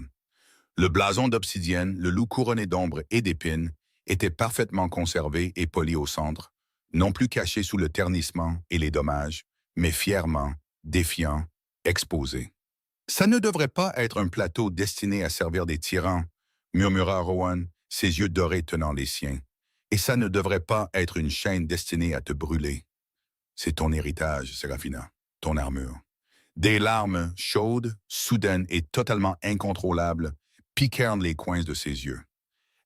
Le blason d'obsidienne, le loup couronné d'ombre et d'épines, était parfaitement conservé et poli au centre, non plus caché sous le ternissement et les dommages, mais fièrement, défiant, exposé. « Ça ne devrait pas être un plateau destiné à servir des tyrans, » murmura Rowan, ses yeux dorés tenant les siens. « Et ça ne devrait pas être une chaîne destinée à te brûler. C'est ton héritage, Seraphina, ton armure. » Des larmes chaudes, soudaines et totalement incontrôlables piquèrent les coins de ses yeux.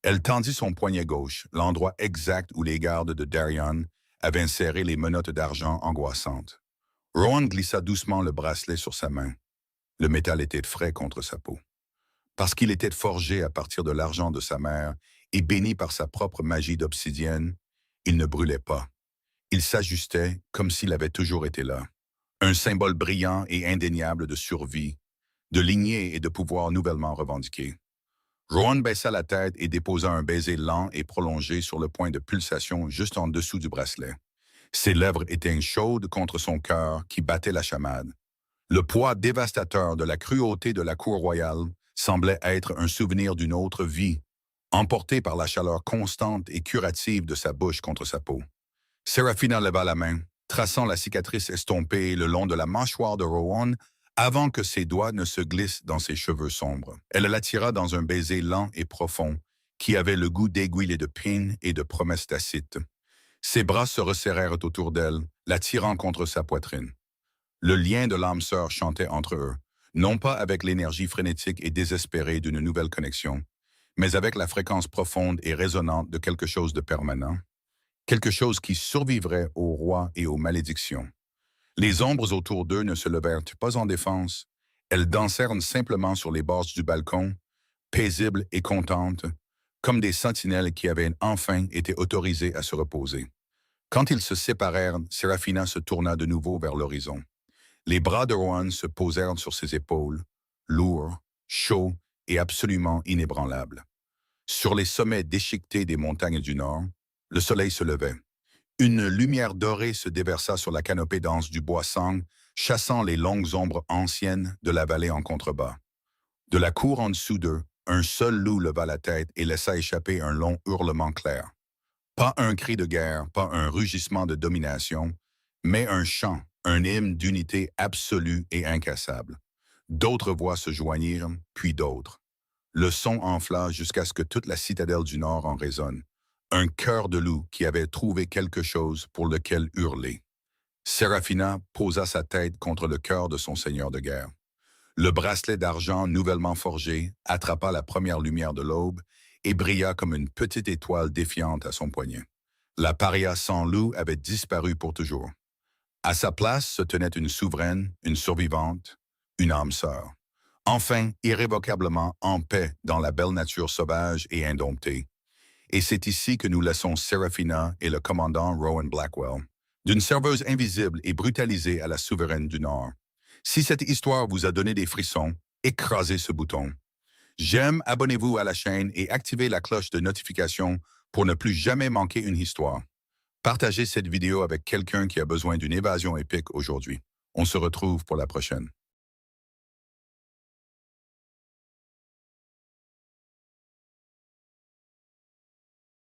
Elle tendit son poignet gauche, l'endroit exact où les gardes de Darion avaient inséré les menottes d'argent angoissantes. Rowan glissa doucement le bracelet sur sa main. Le métal était frais contre sa peau. Parce qu'il était forgé à partir de l'argent de sa mère et béni par sa propre magie d'obsidienne, il ne brûlait pas. Il s'ajustait comme s'il avait toujours été là. Un symbole brillant et indéniable de survie, de lignée et de pouvoir nouvellement revendiqué. Rowan baissa la tête et déposa un baiser lent et prolongé sur le point de pulsation juste en dessous du bracelet. Ses lèvres étaient chaudes contre son cœur qui battait la chamade. Le poids dévastateur de la cruauté de la cour royale semblait être un souvenir d'une autre vie, emporté par la chaleur constante et curative de sa bouche contre sa peau. Serafina leva la main, traçant la cicatrice estompée le long de la mâchoire de Rowan avant que ses doigts ne se glissent dans ses cheveux sombres. Elle l'attira dans un baiser lent et profond, qui avait le goût d'aiguille et de pine et de promesses tacites. Ses bras se resserrèrent autour d'elle, l'attirant contre sa poitrine. Le lien de l'âme sœur chantait entre eux, non pas avec l'énergie frénétique et désespérée d'une nouvelle connexion, mais avec la fréquence profonde et résonante de quelque chose de permanent, quelque chose qui survivrait aux rois et aux malédictions. Les ombres autour d'eux ne se levèrent pas en défense, elles dansèrent simplement sur les bords du balcon, paisibles et contentes, comme des sentinelles qui avaient enfin été autorisées à se reposer. Quand ils se séparèrent, Serafina se tourna de nouveau vers l'horizon. Les bras de Rowan se posèrent sur ses épaules, lourds, chauds et absolument inébranlables. Sur les sommets déchiquetés des montagnes du Nord, le soleil se levait. Une lumière dorée se déversa sur la canopée dense du bois sang, chassant les longues ombres anciennes de la vallée en contrebas. De la cour en dessous d'eux, un seul loup leva la tête et laissa échapper un long hurlement clair. Pas un cri de guerre, pas un rugissement de domination, mais un chant, un hymne d'unité absolue et incassable. D'autres voix se joignirent, puis d'autres. Le son enfla jusqu'à ce que toute la citadelle du Nord en résonne. Un cœur de loup qui avait trouvé quelque chose pour lequel hurler. Serafina posa sa tête contre le cœur de son seigneur de guerre. Le bracelet d'argent nouvellement forgé attrapa la première lumière de l'aube et brilla comme une petite étoile défiante à son poignet. La paria sans loup avait disparu pour toujours. À sa place se tenait une souveraine, une survivante, une âme sœur. Enfin, irrévocablement en paix dans la belle nature sauvage et indomptée. Et c'est ici que nous laissons Serafina et le commandant Rowan Blackwell, d'une serveuse invisible et brutalisée à la souveraine du Nord. Si cette histoire vous a donné des frissons, écrasez ce bouton. J'aime, abonnez-vous à la chaîne et activez la cloche de notification pour ne plus jamais manquer une histoire. Partagez cette vidéo avec quelqu'un qui a besoin d'une évasion épique aujourd'hui. On se retrouve pour la prochaine.